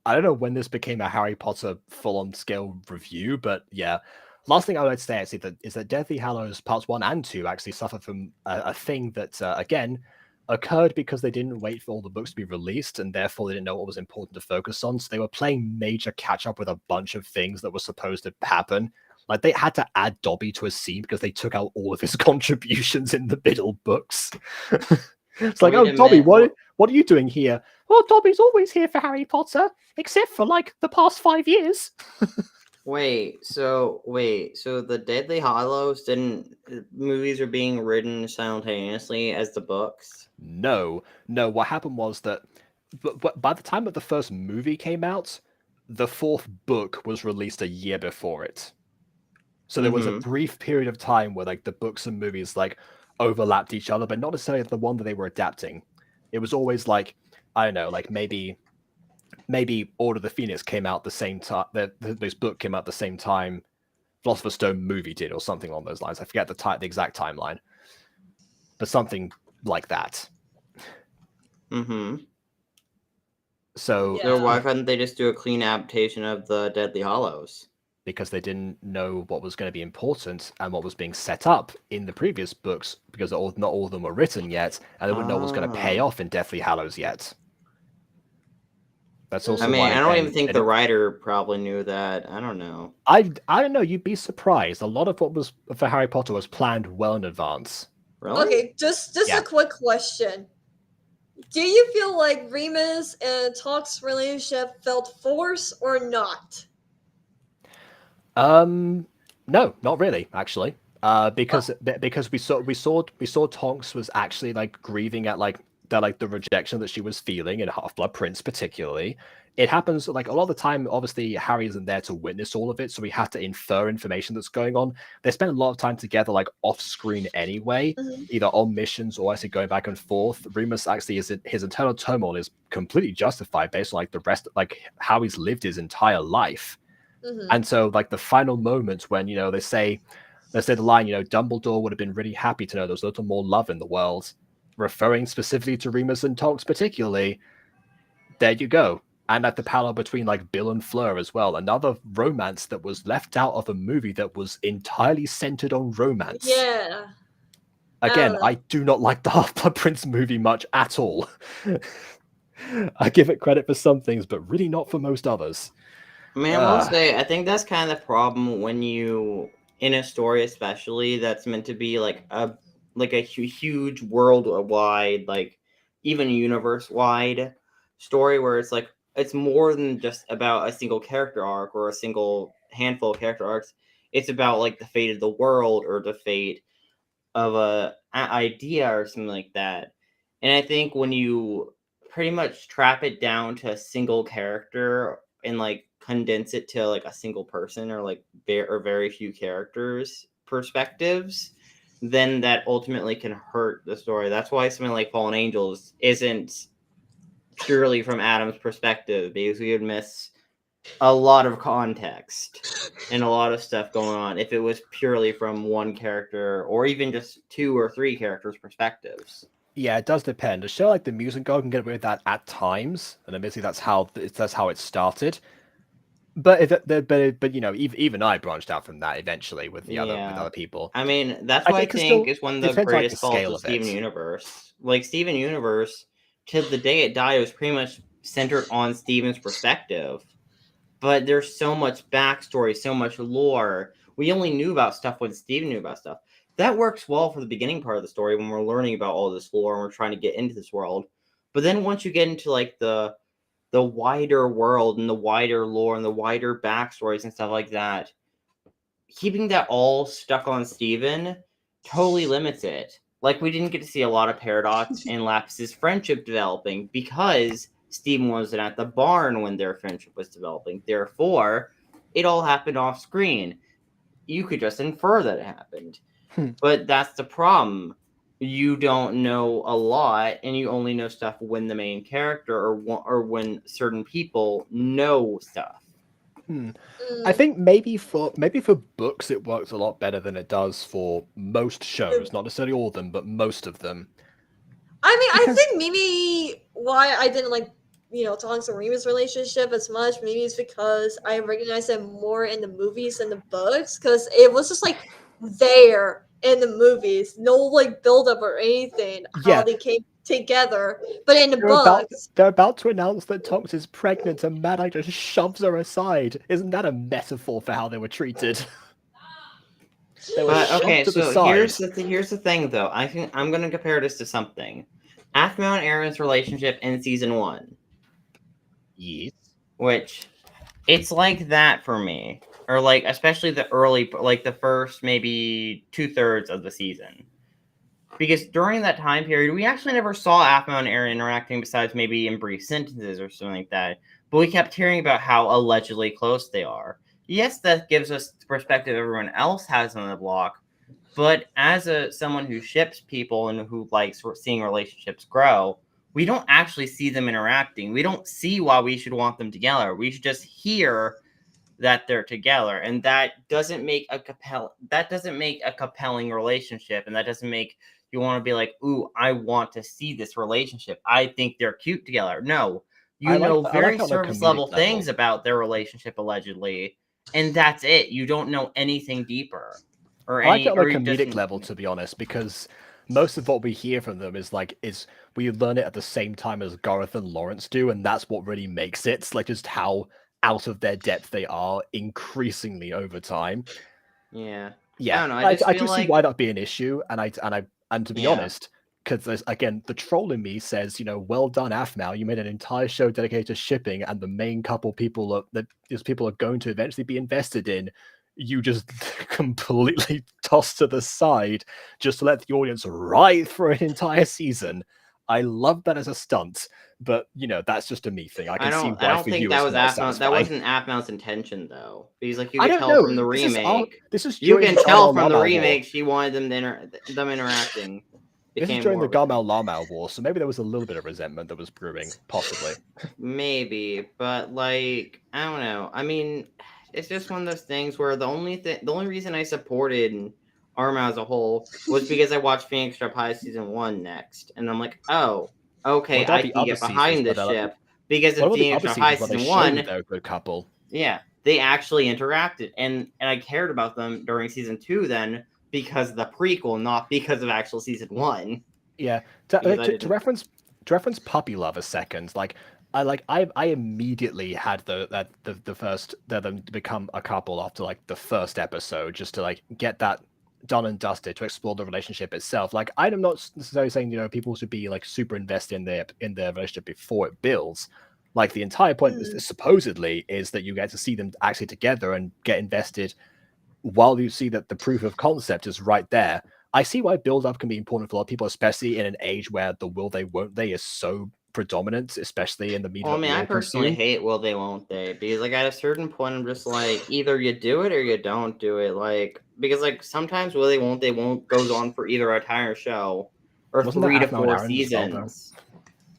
don't know when this became a Harry Potter full-on scale review, but yeah. Last thing I would say actually is that Deathly Hallows Parts 1 and 2 actually suffer from a thing that, again, occurred because they didn't wait for all the books to be released, and therefore they didn't know what was important to focus on. So they were playing major catch-up with a bunch of things that were supposed to happen. Like, they had to add Dobby to a scene because they took out all of his contributions in the middle books. It's like, oh, Dobby, what are you doing here? Well, Dobby's always here for Harry Potter, except for, like, the past 5 years. Wait, so the Deathly Hallows movies are being written simultaneously as the books? No. What happened was that by the time that the first movie came out, the fourth book was released a year before it. So there was a brief period of time where like the books and movies like overlapped each other, but not necessarily the one that they were adapting. It was always like, I don't know, like maybe Order of the Phoenix came out the same time. This book came out the same time Philosopher's Stone movie did, or something along those lines. I forget the exact timeline, but something like that. So why couldn't they just do a clean adaptation of the Deathly Hallows? Because they didn't know what was going to be important and what was being set up in the previous books, because not all of them were written yet, and they wouldn't know what was going to pay off in Deathly Hallows yet. That's also. I mean, I don't even think the writer probably knew that. I don't know. I don't know. You'd be surprised. A lot of what was for Harry Potter was planned well in advance. Really? Okay, just a quick question. Do you feel like Remus and Tonks' relationship felt forced or not? No, not really, actually. Because we saw Tonks was actually like grieving at like the rejection that she was feeling in Half-Blood Prince particularly. It happens like a lot of the time. Obviously, Harry isn't there to witness all of it, so we have to infer information that's going on. They spend a lot of time together, like off screen anyway, Mhm. either on missions or actually going back and forth. Remus actually his internal turmoil is completely justified based on like the rest, like how he's lived his entire life. Mhm. And so, like the final moments when they say the line, Dumbledore would have been really happy to know there was a little more love in the world, referring specifically to Remus and Tonks particularly. There you go. And at the parallel between like Bill and Fleur as well, another romance that was left out of a movie that was entirely centered on romance. Yeah. Again, don't know. I do not like the Half-Blood Prince movie much at all. I give it credit for some things, but really not for most others. I mean, I will say, I think that's kind of the problem when you, in a story especially, that's meant to be like a huge worldwide, like even universe-wide story where it's like, it's more than just about a single character arc or a single handful of character arcs. It's about like the fate of the world or the fate of an idea or something like that. And I think when you pretty much trap it down to a single character and like condense it to like a single person or like very few characters perspectives, then that ultimately can hurt the story. That's why something like Fallen Angels isn't purely from Adam's perspective, because we would miss a lot of context and a lot of stuff going on if it was purely from one character or even just 2 or 3 characters' perspectives. Yeah, it does depend. A show like The Music God can get away with that at times, and admittedly that's how it started. But even I branched out from that eventually with with other people. I mean, that's I what I think it's think still is one of the depends on, like, greatest the faults scale of of Steven it. Universe. Like Steven Universe, till the day it died, it was pretty much centered on Steven's perspective. But there's so much backstory, so much lore. We only knew about stuff when Steven knew about stuff. That works well for the beginning part of the story when we're learning about all this lore and we're trying to get into this world. But then once you get into like the wider world and the wider lore and the wider backstories and stuff like that, keeping that all stuck on Steven totally limits it. Like, we didn't get to see a lot of Peridot and Lapis' friendship developing because Steven wasn't at the barn when their friendship was developing. Therefore, it all happened off screen. You could just infer that it happened. But that's the problem. You don't know a lot, and you only know stuff when the main character or when certain people know stuff. I think maybe for books it works a lot better than it does for most shows. Not necessarily all of them, but most of them. I mean, I Because- think maybe why I didn't like, Tonks and Remus' relationship as much, maybe it's because I recognized it more in the movies than the books, because it was just like there in the movies, no like build up or anything, how Yeah. they came together. But in the They're books, about to announce that Tonks is pregnant, and Mad Eye just shoves her aside. Isn't that a metaphor for how they were treated? They were But shoved okay, to the so side. here's the thing though. I'm gonna compare this to something. Aphmau and Aaron's relationship in season 1. Yes. Which it's like that for me. Or like especially the early, like the first maybe 2/3 of the season. Because during that time period, we actually never saw Aphmau and Aaron interacting besides maybe in brief sentences or something like that. But we kept hearing about how allegedly close they are. Yes, that gives us the perspective everyone else has on the block. But as someone who ships people and who likes seeing relationships grow, we don't actually see them interacting. We don't see why we should want them together. We should just hear that they're together, and that doesn't make a compelling relationship, and that doesn't make you want to be like, ooh, I want to see this relationship. I think they're cute together. No, I like very it on a surface comedic level level. things about their relationship allegedly, and that's it. You don't know anything deeper. I like it on a comedic level, to be honest, because most of what we hear from them is we learn it at the same time as Gareth and Lawrence do, and that's what really makes it. It's like just how out of their depth they are increasingly over time. Yeah. Yeah, I don't know. I just feel do see like why that'd be an issue, and to be Yeah. honest, because again, the troll in me says, well done, Aphmau, you made an entire show dedicated to shipping, and the main couple people that these people are going to eventually be invested in. you just completely toss to the side just to let the audience ride for an entire season. I love that as a stunt, but that's just a me thing. I can see I why don't for think you that it's was not Aphmau. That satisfying. wasn't Aphmau's intention, though, because like you I could don't tell know. from the remake. This is You during can the tell Garmel from the Lamau remake War. she wanted them interacting. This is Became during more the of a thing. Garmel Lamau War, so maybe there was a little bit of resentment that was brewing, possibly. Maybe, but like I don't know. I mean, it's just one of those things where the only reason I supported Arma as a whole was because I watched Phoenix Strip High season 1 next, and I'm like, oh, okay, What about I the can other get seasons behind where this they're like, ship because what in about the Phoenix other Strip High seasons where they season show you 1, they're a good couple? yeah, they actually interacted, and I cared about them during season 2 then because of the prequel, not because of actual season 1. Yeah, Because I to didn't. reference Puppy Love a second. I immediately had the first them become a couple after like the first episode, just to like get that done and dusted, to explore the relationship itself. Like, I'm not necessarily saying people should be like super invested in their relationship before it builds. Like, the entire point supposedly is that you get to see them actually together and get invested while you see that the proof of concept is right there. I see why build up can be important for a lot of people, especially in an age where the will they won't they is so predominant, especially in the media Well, I that mean, we I all personally consume. hate will they won't they, because like at a certain point I'm just like, either you do it or you don't do it. Like, because like sometimes will they won't goes on for either a entire show or Wasn't that 3 to Aphmau and 4 Aaron as well, though? seasons.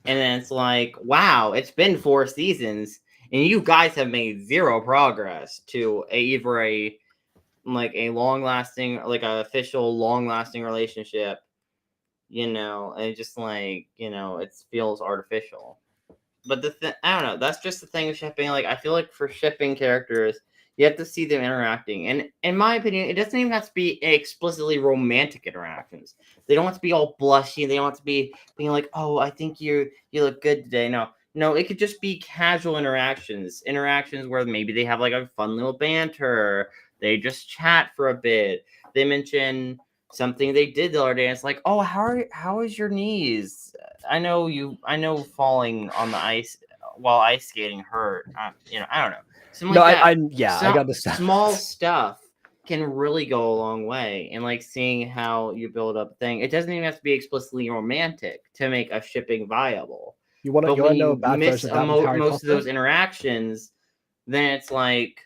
And then it's like, wow, it's been 4 seasons and you guys have made zero progress to either a long lasting, like a official long lasting relationship, and just like, it feels artificial. But I don't know. That's just the thing with shipping. Like, I feel like for shipping characters, you have to see them interacting. And in my opinion, it doesn't even have to be explicitly romantic interactions. They don't have to be all blushy. They don't have to be being like, "Oh, I think you look good today." No, it could just be casual interactions where maybe they have like a fun little banter. They just chat for a bit. They mention something they did the other day. And it's like, "Oh, how is your knees? I know falling on the ice while ice skating hurt. I don't know. Something like that. I understand. Small stuff can really go a long way. And like seeing how you build up a thing. It doesn't even have to be explicitly romantic to make a shipping viable. You want But to when know a you bad miss version of that with Harry most of Potter? those interactions, then it's like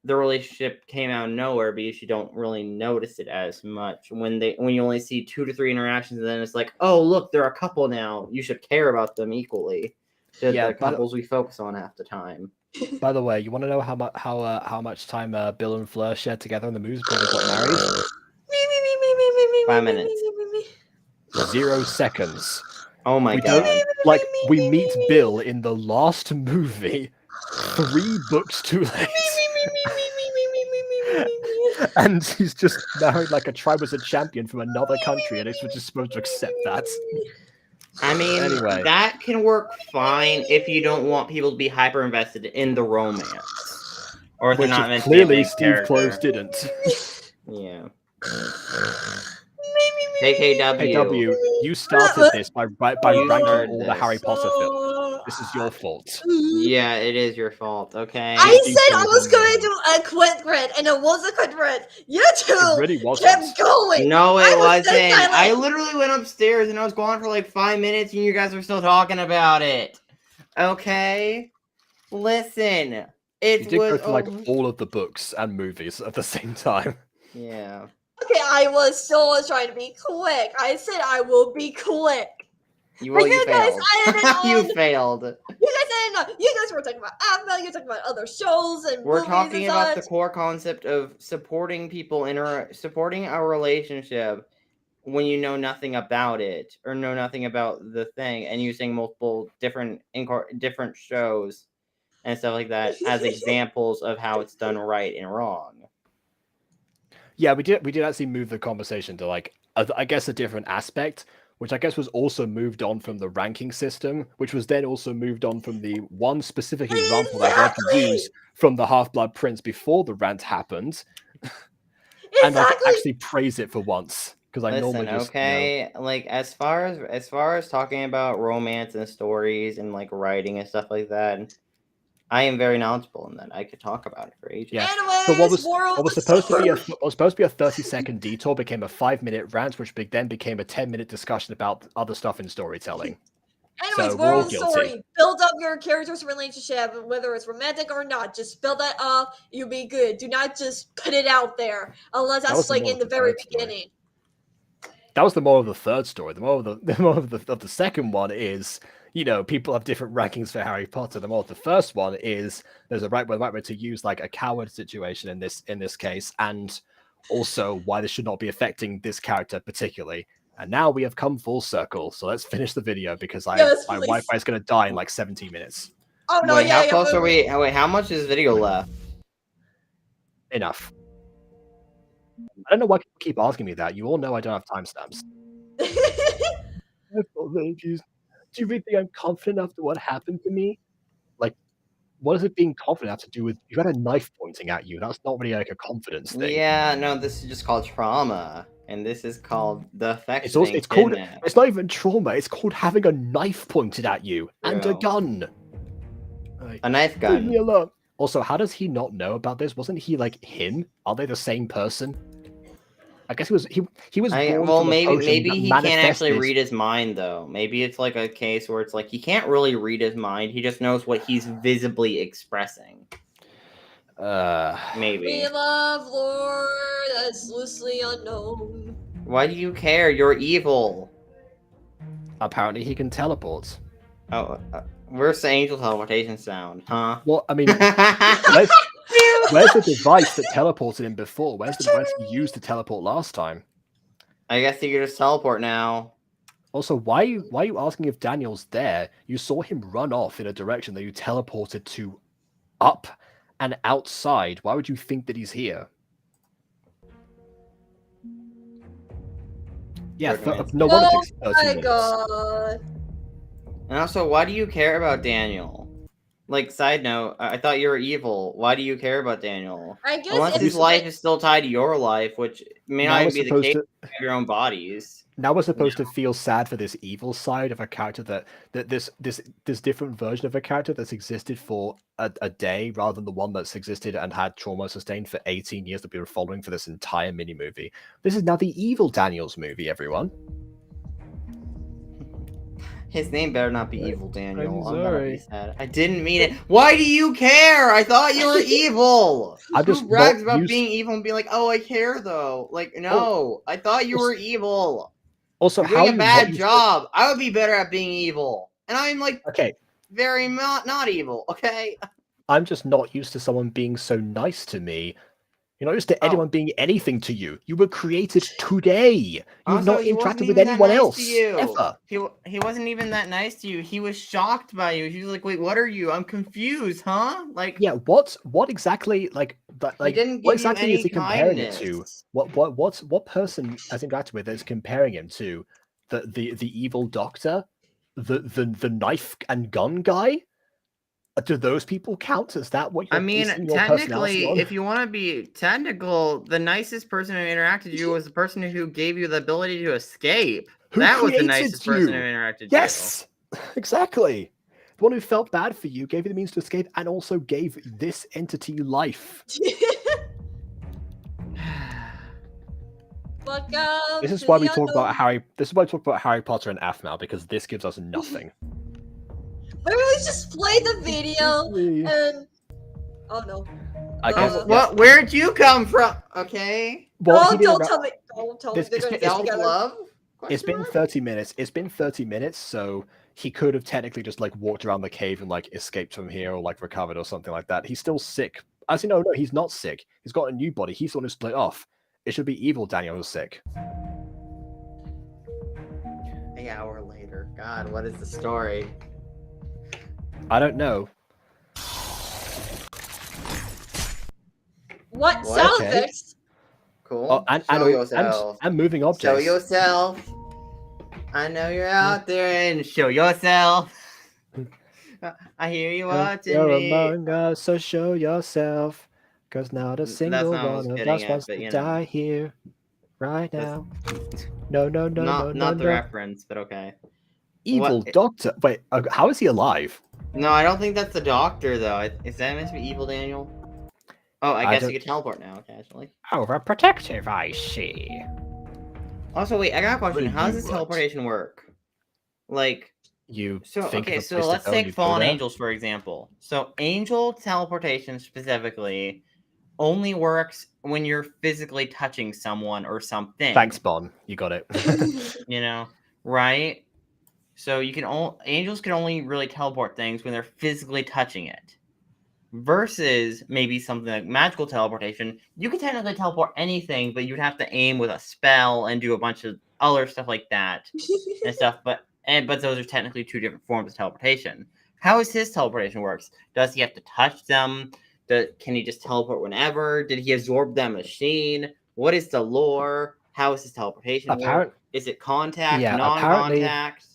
the relationship came out of nowhere because you don't really notice it as much when you only see 2 to 3 interactions, and then it's like, oh look, they're a couple now. You should care about them equally to the couples we focus on half the time. By the way, you want to know how much time Bill and Fleur shared together in the movies before they got married? 5 minutes. 0 seconds. Oh my god. We meet Bill in the last movie 3 books too late. And he's just married like a tribe was a champion from another country, and we're just supposed to accept that. I mean, Anyway. that can work fine if you don't want people to be hyper invested in the romance. Or if they're not meant to be a big Steve character. Close didn't. Yeah. KKW. Hey W, you started this by ranking all the Harry Potter films. This is your fault. Yeah, it is your fault, okay? I said I was going to do a quick grid, and it was a quick grid. You two really wasn't. kept going. No, it wasn't. silent. I literally went upstairs and I was gone for like 5 minutes and you guys were still talking about it. Okay? Listen. You did go through like all of the books and movies at the same time. Yeah. Okay, I was still trying to be quick. I said I will be quick. You guys failed. added on. You failed. You guys didn't know. You guys were talking about Aphmau. You were talking about other shows and We're movies talking and about such. the core concept of supporting people supporting a relationship when you know nothing about it or know nothing about the thing, and using multiple different shows and stuff like that as examples of how it's done right and wrong. Yeah, we did actually move the conversation to like I guess a different aspect, which I guess was also moved on from the ranking system, which was then also moved on from the one specific example that I wanted to use from the Half-Blood Prince before the rant happened. And like actually praise it for once. Because I normally just like as far as talking about romance and stories and like writing and stuff like that, I am very knowledgeable in that. I could talk about it for ages. Yeah. Anyways, So moral what was of the supposed to be story. what was supposed to be a 30-second detour became a 5-minute rant, which then became a 10-minute discussion about other stuff in storytelling. Anyways, So we're moral all of the guilty. story: build up your character's relationship, whether it's romantic or not. Just build that up. You'll be good. Do not just put it out there unless was that's the like moral in of the the very third story. beginning. That was the moral of the third story. The moral of the second one is, you know, people have different rankings for Harry Potter. The moral of the first one is there's a right way to use like a coward situation in this case, and also why this should not be affecting this character particularly. And now we have come full circle. So let's finish the video because Yes, my please. Wi-Fi is going to die in like 17 minutes. Oh no! Wait, Yeah, how close yeah, are we? Wait, how much is video left? Enough. I don't know why people keep asking me that. You all know I don't have timestamps. Do you really think I'm confident after what happened to me? Like, what does it being confident have to do with you had a knife pointing at you? That's not really like a confidence thing. Yeah, no, this is just called trauma, and this is called the effect. It's called it's not even trauma, it's called having a knife pointed at you and a True. gun. A knife Leave me gun. alone. Also, how does he not know about this? Wasn't he like him? Are they the same person? I guess he was born Well, from a maybe potion that he can't actually manifested- read his mind though. Maybe it's like a case where it's like he can't really read his mind. He just knows what he's visibly expressing. Maybe. We love lore that's loosely unknown. Why do you care? You're evil. Apparently, he can teleport. Oh, where's the angel teleportation sound? Huh? Well, I mean, where's the device that teleported him before? Where's the device he used to teleport last time? I guess he could just teleport now. Also, why are you asking if Daniel's there? You saw him run off in a direction that you teleported to up and outside. Why would you think that he's here? Yeah, no wonder it takes 30 Oh my minutes. god. And also, why do you care about Daniel? Like, side note, I thought you were evil. Why do you care about Daniel? I guess Unless his life is still tied to your life, which may Now not we're even be the case supposed of your own bodies. Now we're supposed to feel sad for this evil side of a character that this different version of a character that's existed for a day rather than the one that's existed and had trauma sustained for 18 years that we were following for this entire mini movie. This is now the evil Daniel's movie, everyone. His name better not be Evil Daniel. I'm I'm gonna be sorry. sad. I didn't mean it. Why do you care? I thought you were evil. I'm just Who brags not about used- being evil and being like, oh, I care though? Like, no, I thought you were evil. Also, You're how doing are a you bad not used to- job. I would be better at being evil, and I'm like Okay, very not evil. Okay. I'm just not used to someone being so nice to me. You're not used to anyone being anything to you. You were created today. You've Also, not he wasn't interacted with even that anyone nice else to you. ever. He wasn't even that nice to you. He was shocked by you. He was like, "Wait, what are you? I'm confused, huh?" Like, Yeah, what exactly like didn't what give you exactly any is he comparing it to? kindness. What person has interacted with that's comparing him to? The evil doctor? The knife and gun guy? Do those people count? Is that what you're I mean, basing your personality technically, on? if you want to be technical, the nicest person who interacted with you was the person who gave you the ability to escape. Who That was the created nicest person who you? interacted Yes, exactly. The one who felt bad for you, gave you the means to escape, and also gave this entity life. Welcome This is to why the we talk about unknown. Harry Potter and AFMAL, because this gives us nothing. Maybe we just play the video and oh no. I guess. Uh, yeah. Where'd you come from? Okay. Well, he don't didn't- tell me. Don't tell me. This- They're it's gonna been- get together. Self-love? It's been 30 minutes. It's been 30 minutes, so he could have technically just like walked around the cave and like escaped from here or like recovered or something like that. He's still sick. As you know, no, he's not sick. He's got a new body. He's the one who split off. It should be evil Daniel who's sick. An hour later. God, what is the story? I don't know. What? What? Sound Okay. effects? Cool. Oh, Show yourself. and moving Show objects. yourself. I know you're out there and show yourself. I hear you watching You're me. among us, so show yourself. Cause not a That's single not what I was one of getting us at, wants but, to you know. die here, right That's- now. No, no, no, not no, the no. reference, but okay. Evil What- doctor. Wait, how is he alive? No, I don't think that's the doctor though. Is that meant to be evil Daniel? Oh, I guess don't- you can teleport now, casually. Overprotective, I see. Also, wait, I got a question. What How does you this want? teleportation work? Like, You so think of okay, a so place let's to go and take you go fallen there? angels for example. So angel teleportation specifically only works when you're physically touching someone or something. Thanks, Bon. You got it. You know, right? So you can angels can only really teleport things when they're physically touching it. Versus maybe something like magical teleportation, you could technically teleport anything, but you'd have to aim with a spell and do a bunch of other stuff like that and stuff. But those are technically two different forms of teleportation. How is his teleportation works? Does he have to touch them? Can he just teleport whenever? Did he absorb that machine? What is the lore? How is his teleportation work? Is it contact, Yeah, apparently. non-contact?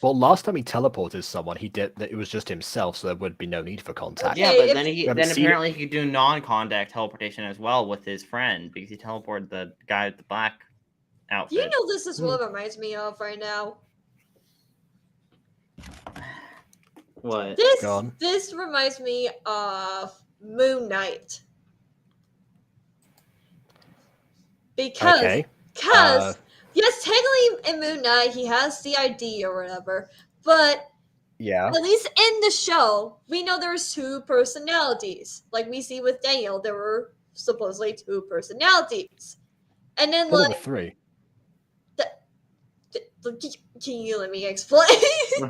Well, last time he teleported someone, he did that. It was just himself, so there would be no need for contact. Yeah, Okay, but then haven't then seen apparently he could do non-contact teleportation as well with his friend because he teleported the guy with the black Do outfit. you know this is what it reminds me of right now? What? Go on. This reminds me of Moon Knight. Because Okay. yes, technically in Moon Knight he has the ID or whatever, but Yeah. at least in the show, we know there's two personalities. Like we see with Daniel, there were supposedly two personalities. And then Well, there like were three. can you let me explain? All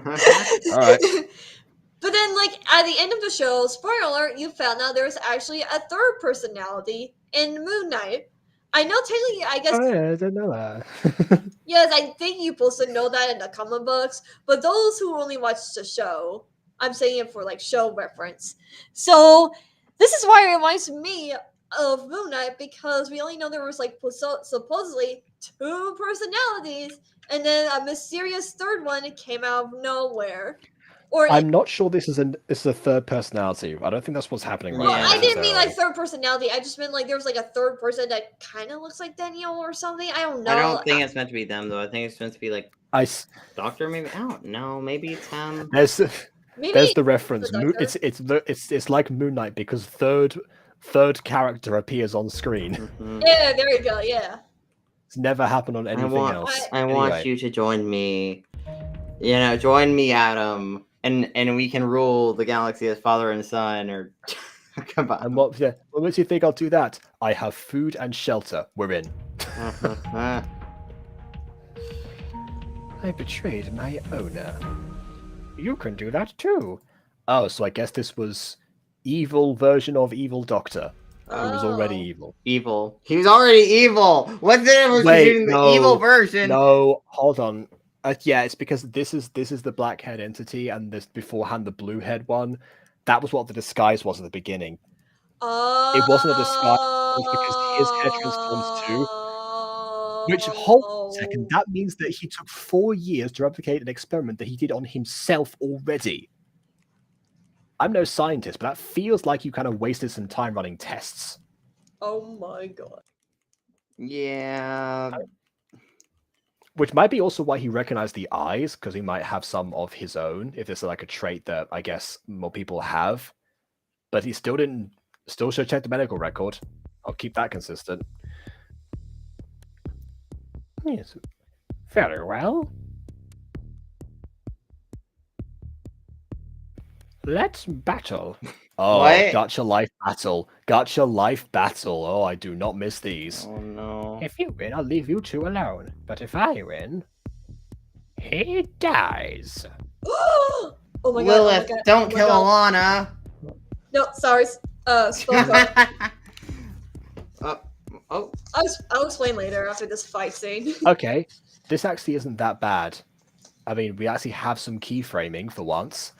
right. But then, like, at the end of the show, spoiler alert, you found out there's actually a third personality in Moon Knight. I know technically, I guess, Oh yeah, I didn't know that. yes, I think you're supposed to know that in the comic books, but those who only watch the show, I'm saying it for, like, show reference. So, this is why it reminds me of Moon Knight, because we only know there was, like, supposedly two personalities, and then a mysterious third one came out of nowhere. Or I'm not sure this is a third personality. I don't think that's what's happening right well, now. I didn't mean like necessarily. third personality. I just meant like there was like a third person that kind of looks like Daniel or something. I don't know. I don't think it's meant to be them though. I think it's meant to be like I s- Doctor. Maybe I don't know. Maybe it's him. Maybe there's the reference. the Doctor. It's like Moon Knight because third character appears on screen. Mhm. Yeah, there you go. Yeah. It's never happened on anything else. I want Anyway. you to join me. You know, join me, Adam, and we can rule the galaxy as father and son. Or come on. And what makes you think I'll do that? I have food and shelter. We're in. I betrayed my owner. You can do that too. Oh, so I guess this was evil version of Evil Doctor. Who was already Oh. evil. Evil. He was already evil. What's the difference between the evil version? No, hold on. Yeah, it's because this is the black head entity, and this beforehand the blue head one. That was what the disguise was at the beginning. It wasn't a disguise. It was because his head transforms too. Which, hold on a second, that means that he took 4 years to replicate an experiment that he did on himself already. I'm no scientist, but that feels like you kind of wasted some time running tests. Oh my god. Yeah. Which might be also why he recognized the eyes, because he might have some of his own, if this is like a trait that I guess more people have. But he still didn't. Still should check the medical record. I'll keep that consistent. Yes. Very well. Let's battle. Oh, What? Gacha life battle. Gacha life battle. Oh, I do not miss these. Oh no. If you win, I'll leave you two alone. But if I win, he dies. Oh my god. Lilith, oh my god. don't oh my kill god. Alana. No, sorry. Spell code. Oh. I'll explain later after this fight scene. Okay, this actually isn't that bad. I mean, we actually have some keyframing for once,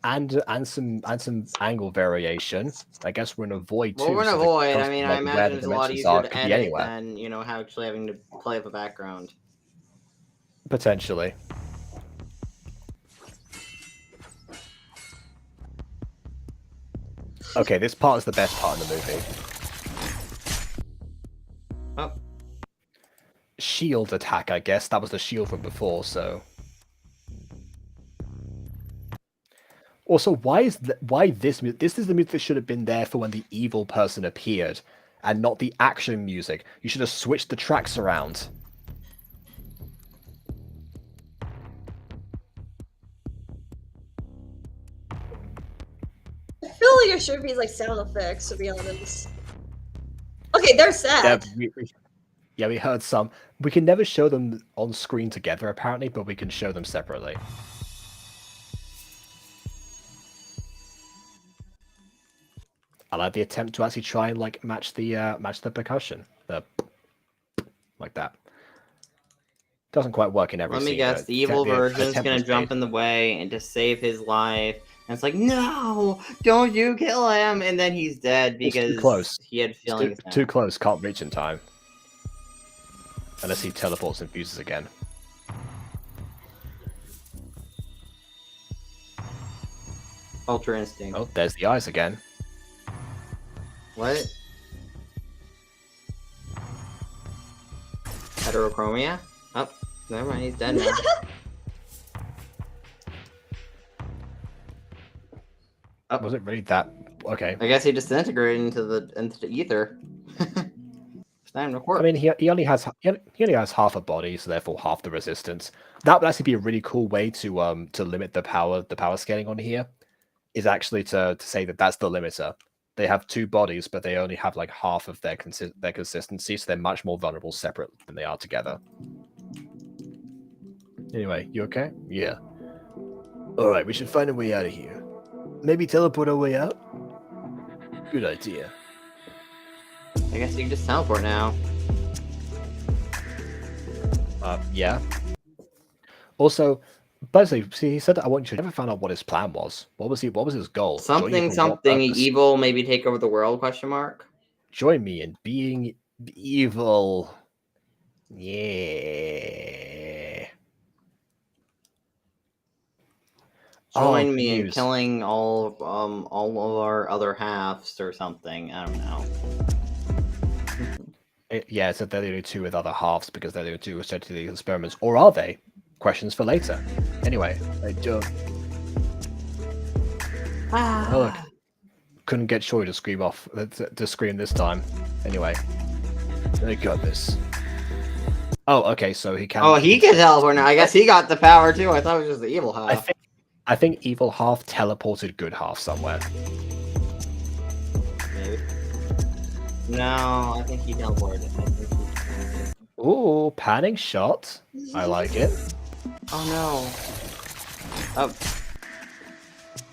and some angle variation. I guess we're in a void too. Well, we're in a so the void. I concept mean, of, I like, where imagine the it's a lot dimensions easier are to could be edit anywhere. than, you know, actually having to play with a background. Potentially. Okay, this part is the best part in the movie. Oh. Shield attack, I guess. That was the shield from before, so... Also, why this music? This is the music that should have been there for when the evil person appeared, and not the action music. You should have switched the tracks around. I feel like there should be like sound effects, to be honest. Okay, they're sad. Yeah, we heard some. We can never show them on screen together, apparently, but we can show them separately. I like the attempt to actually try and like match the percussion, like that. Doesn't quite work in every Let scene. me guess, but the evil version's attempt gonna was jump made. in the way and to save his life. And it's like, no, don't you kill him! And then he's dead It's because too close. he had feelings. Too close. Can't reach in time. Unless he teleports and fuses again. Ultra Instinct. Oh, there's the eyes again. What? Heterochromia? Oh, never mind, he's dead now. Oh. Was it really that? Okay. I guess he disintegrated into the ether. It's time to work. I mean, he only has half a body, so therefore half the resistance. That would actually be a really cool way to limit the power scaling on here. Is actually to say that that's the limiter. They have two bodies, but they only have like half of their consistency, so they're much more vulnerable separate than they are together. Anyway, you okay? Yeah. All right, we should find a way out of here. Maybe teleport our way out? Good idea. I guess you can just teleport now. Yeah. Also, basically, see, he said that I want you to never find out what his plan was. What was his goal? Something evil, maybe take over the world, question mark? Join me in being evil. Yeah. Join me in killing all of our other halves or something. I don't know. Yeah, so they're the only two with other halves because they're the only two who are sent to the experiments. Or are they? Questions for later. Anyway, oh, look. Couldn't get Troy to scream this time. Anyway, I got this. Oh, okay, so he can. Oh, he can teleport now. I guess he got the power too. I thought it was just the evil half. I think evil half teleported good half somewhere. Maybe. No, I think he teleported. Ooh, panning shot. I like it. Oh no. Oh.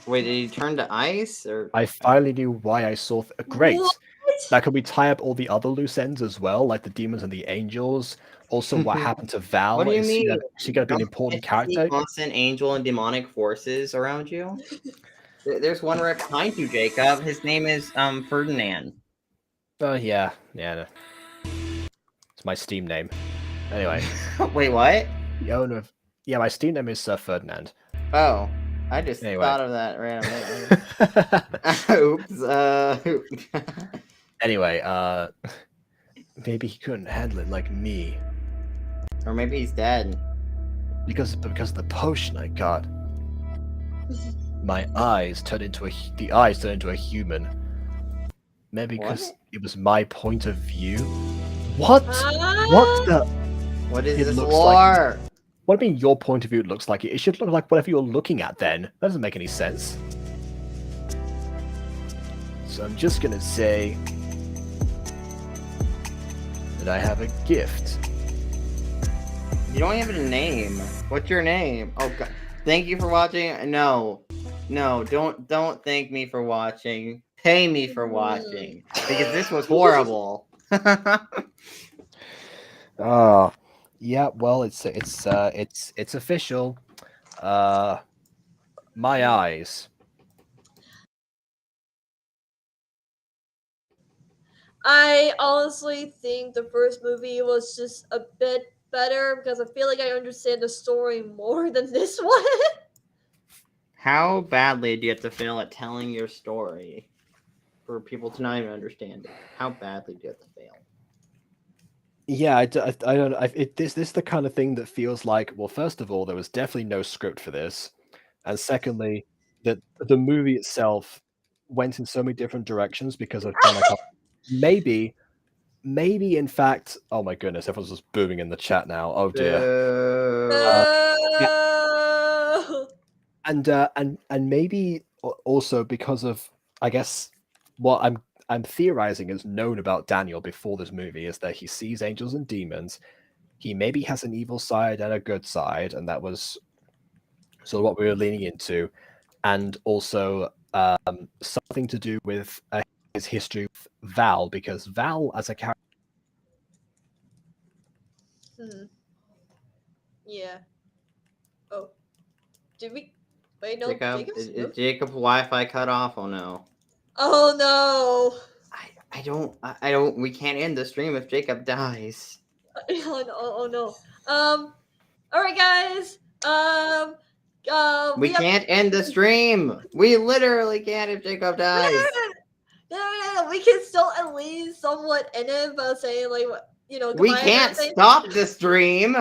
Wait, did he turn to ice? Or I finally knew why I saw. Great. What? Now, can we tie up all the other loose ends as well, like the demons and the angels? Also, what happened to Val? What do you mean? Is she going to be an important character? Constant angel and demonic forces around you. There's one right behind you, Jacob. His name is Ferdinand. Oh yeah. It's my Steam name. Anyway. Wait, what? The owner of my Steam name is Sir Ferdinand. Oh, I just thought of that randomly. Oops. Anyway, maybe he couldn't handle it like me. Or maybe he's dead. Because of the potion I got. The eyes turned into a human. Maybe because it was my point of view. What? What the? What is this lore? What do you mean your point of view looks like it? It should look like whatever you're looking at then. That doesn't make any sense. So I'm just gonna say that I have a gift. You don't have a name. What's your name? Oh god. Thank you for watching. No, don't thank me for watching. Pay me for watching. Because this was horrible. Oh. Yeah, well, it's official. My eyes. I honestly think the first movie was just a bit better because I feel like I understand the story more than this one. How badly do you have to fail at telling your story for people to not even understand it? How badly do you have to fail? Yeah, I don't know. This is the kind of thing that feels like, well, first of all, there was definitely no script for this, and secondly, that the movie itself went in so many different directions because of trying to maybe in fact, oh my goodness, everyone's just booming in the chat now. Oh dear. And maybe also because of, I guess, what I'm theorizing is known about Daniel before this movie is that he sees angels and demons. He maybe has an evil side and a good side, and that was sort of what we were leaning into, and also something to do with his history with Val, because Val as a character. Yeah. Oh. Did we? Wait, no. Jacob, is Jacob's Wi-Fi cut off? Oh no. Oh no. I don't. We can't end the stream if Jacob dies. Oh no. All right, guys. We can't end the stream. We literally can't if Jacob dies. No. We can still at least somewhat end it by saying like, we can't stop the stream.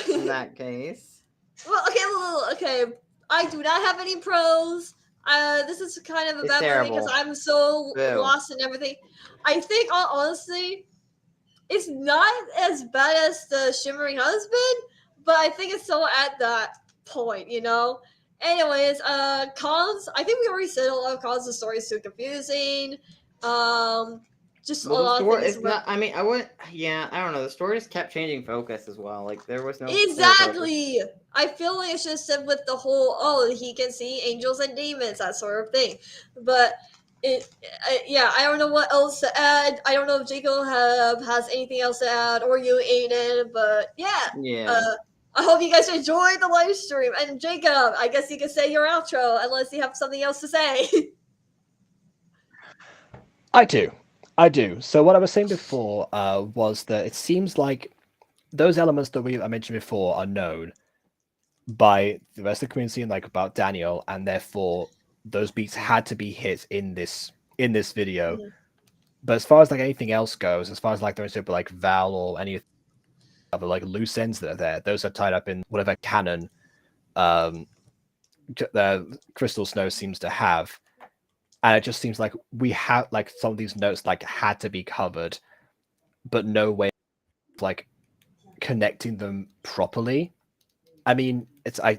In that case. Well, okay. I do not have any pros. This is kind of a bad movie because I'm so lost in everything. I think, honestly, it's not as bad as The Shimmering Husband, but I think it's still at that point, Anyways, cons. I think we already said a lot of cons. The story is too confusing. Just a lot of things. It's not. I mean, I wouldn't. Yeah, I don't know. The story just kept changing focus as well. Like there was no. Exactly. I feel like it's just said with the whole he can see angels and demons, that sort of thing. But I don't know what else to add. I don't know if Jacob has anything else to add, or you, Aiden. But yeah. I hope you guys enjoyed the live stream. And Jacob, I guess you can say your outro unless you have something else to say. I do. So what I was saying before was that it seems like those elements that I mentioned before are known by the rest of the community and like about Daniel, and therefore those beats had to be hit in this video. Mm-hmm. But as far as like anything else goes, as far as like the rest of like Val or any other like loose ends that are there, those are tied up in whatever canon the Crystal Snow seems to have. And it just seems like we have like some of these notes like had to be covered, but no way of like connecting them properly. I mean,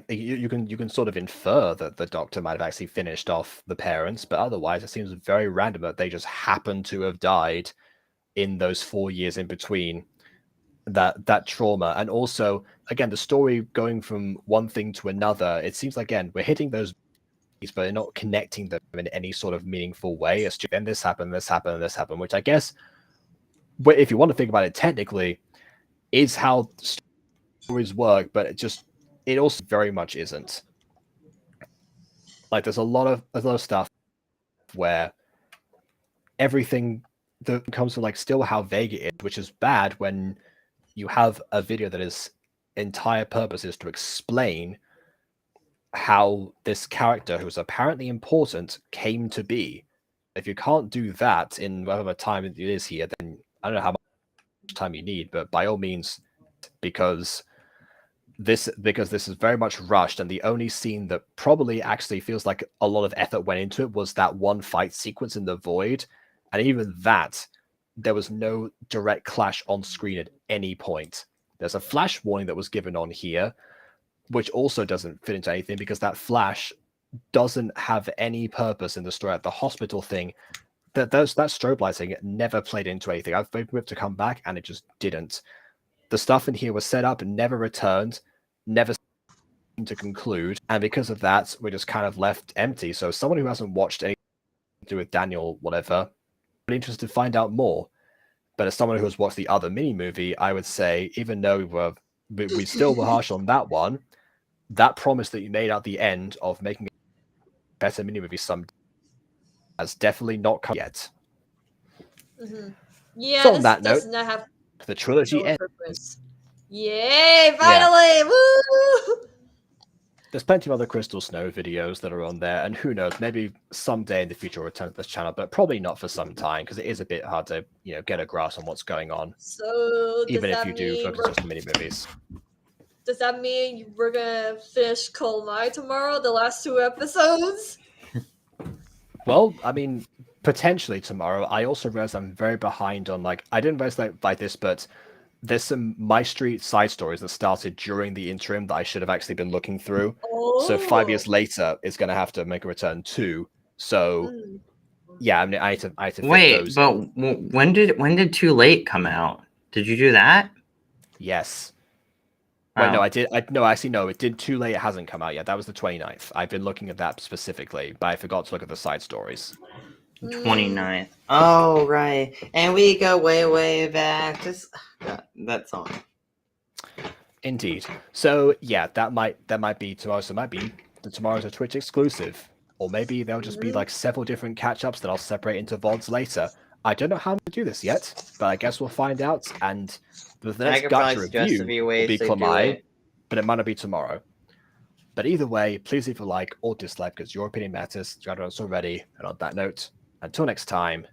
you can sort of infer that the Doctor might have actually finished off the parents, but otherwise it seems very random that they just happen to have died in those 4 years in between that trauma. And also, again, the story going from one thing to another, it seems like, again, we're hitting those, but they're not connecting them in any sort of meaningful way. It's just, then this happened, which I guess, if you want to think about it technically, is how stories work, but it also very much isn't. Like there's a lot of stuff where everything that comes from like still how vague it is, which is bad when you have a video that is entire purpose is to explain how this character who's apparently important came to be. If you can't do that in whatever time it is here, then I don't know how much time you need, but by all means, because this is very much rushed, and the only scene that probably actually feels like a lot of effort went into it was that one fight sequence in the void, and even that there was no direct clash on screen at any point. There's a flash warning that was given on here, which also doesn't fit into anything because that flash doesn't have any purpose in the story. At the hospital thing, that strobe lighting never played into anything. I've waited for it to come back and it just didn't. The stuff in here was set up and never returned, never seemed to conclude, and because of that, we're just kind of left empty. So someone who hasn't watched anything to do with Daniel, whatever, really interested to find out more. But as someone who has watched the other mini movie, I would say, even though we still were harsh on that one, that promise that you made at the end of making a better mini movie has definitely not come yet. Mm-hmm. Yeah, so on that note, not have the trilogy ends. Yay! Finally! Yeah. Woo! There's plenty of other Crystal Snow videos that are on there, and who knows, maybe someday in the future we'll return to this channel, but probably not for some time because it is a bit hard to get a grasp on what's going on. So even if you do focus just on mini movies. does that mean we're gonna finish Kolmai tomorrow? The last 2 episodes? Well, I mean, potentially tomorrow. I also realize I'm very behind on I didn't realize like this, but there's some My Street side stories that started during the interim that I should have actually been looking through. So 5 years later, it's going to have to make a return too. So yeah, I mean, I had to fit Wait, those but in. when did Too Late come out? Did you do that? Yes. Wait, no, Oh. I did. No, actually, no, it did Too Late. It hasn't come out yet. That was the 29th. I've been looking at that specifically, but I forgot to look at the side stories. 29th. Oh, right. And we go way, way back. Just that song. Indeed. So yeah, that might be tomorrow. So it might be tomorrow's a Twitch exclusive, or maybe there'll just be like several different catch-ups that I'll separate into VODs later. I don't know how to do this yet, but I guess we'll find out. And the next Gacha review will be Klamai, but it might not be tomorrow. But either way, please leave a like or dislike because your opinion matters. You got us already. And on that note, until next time,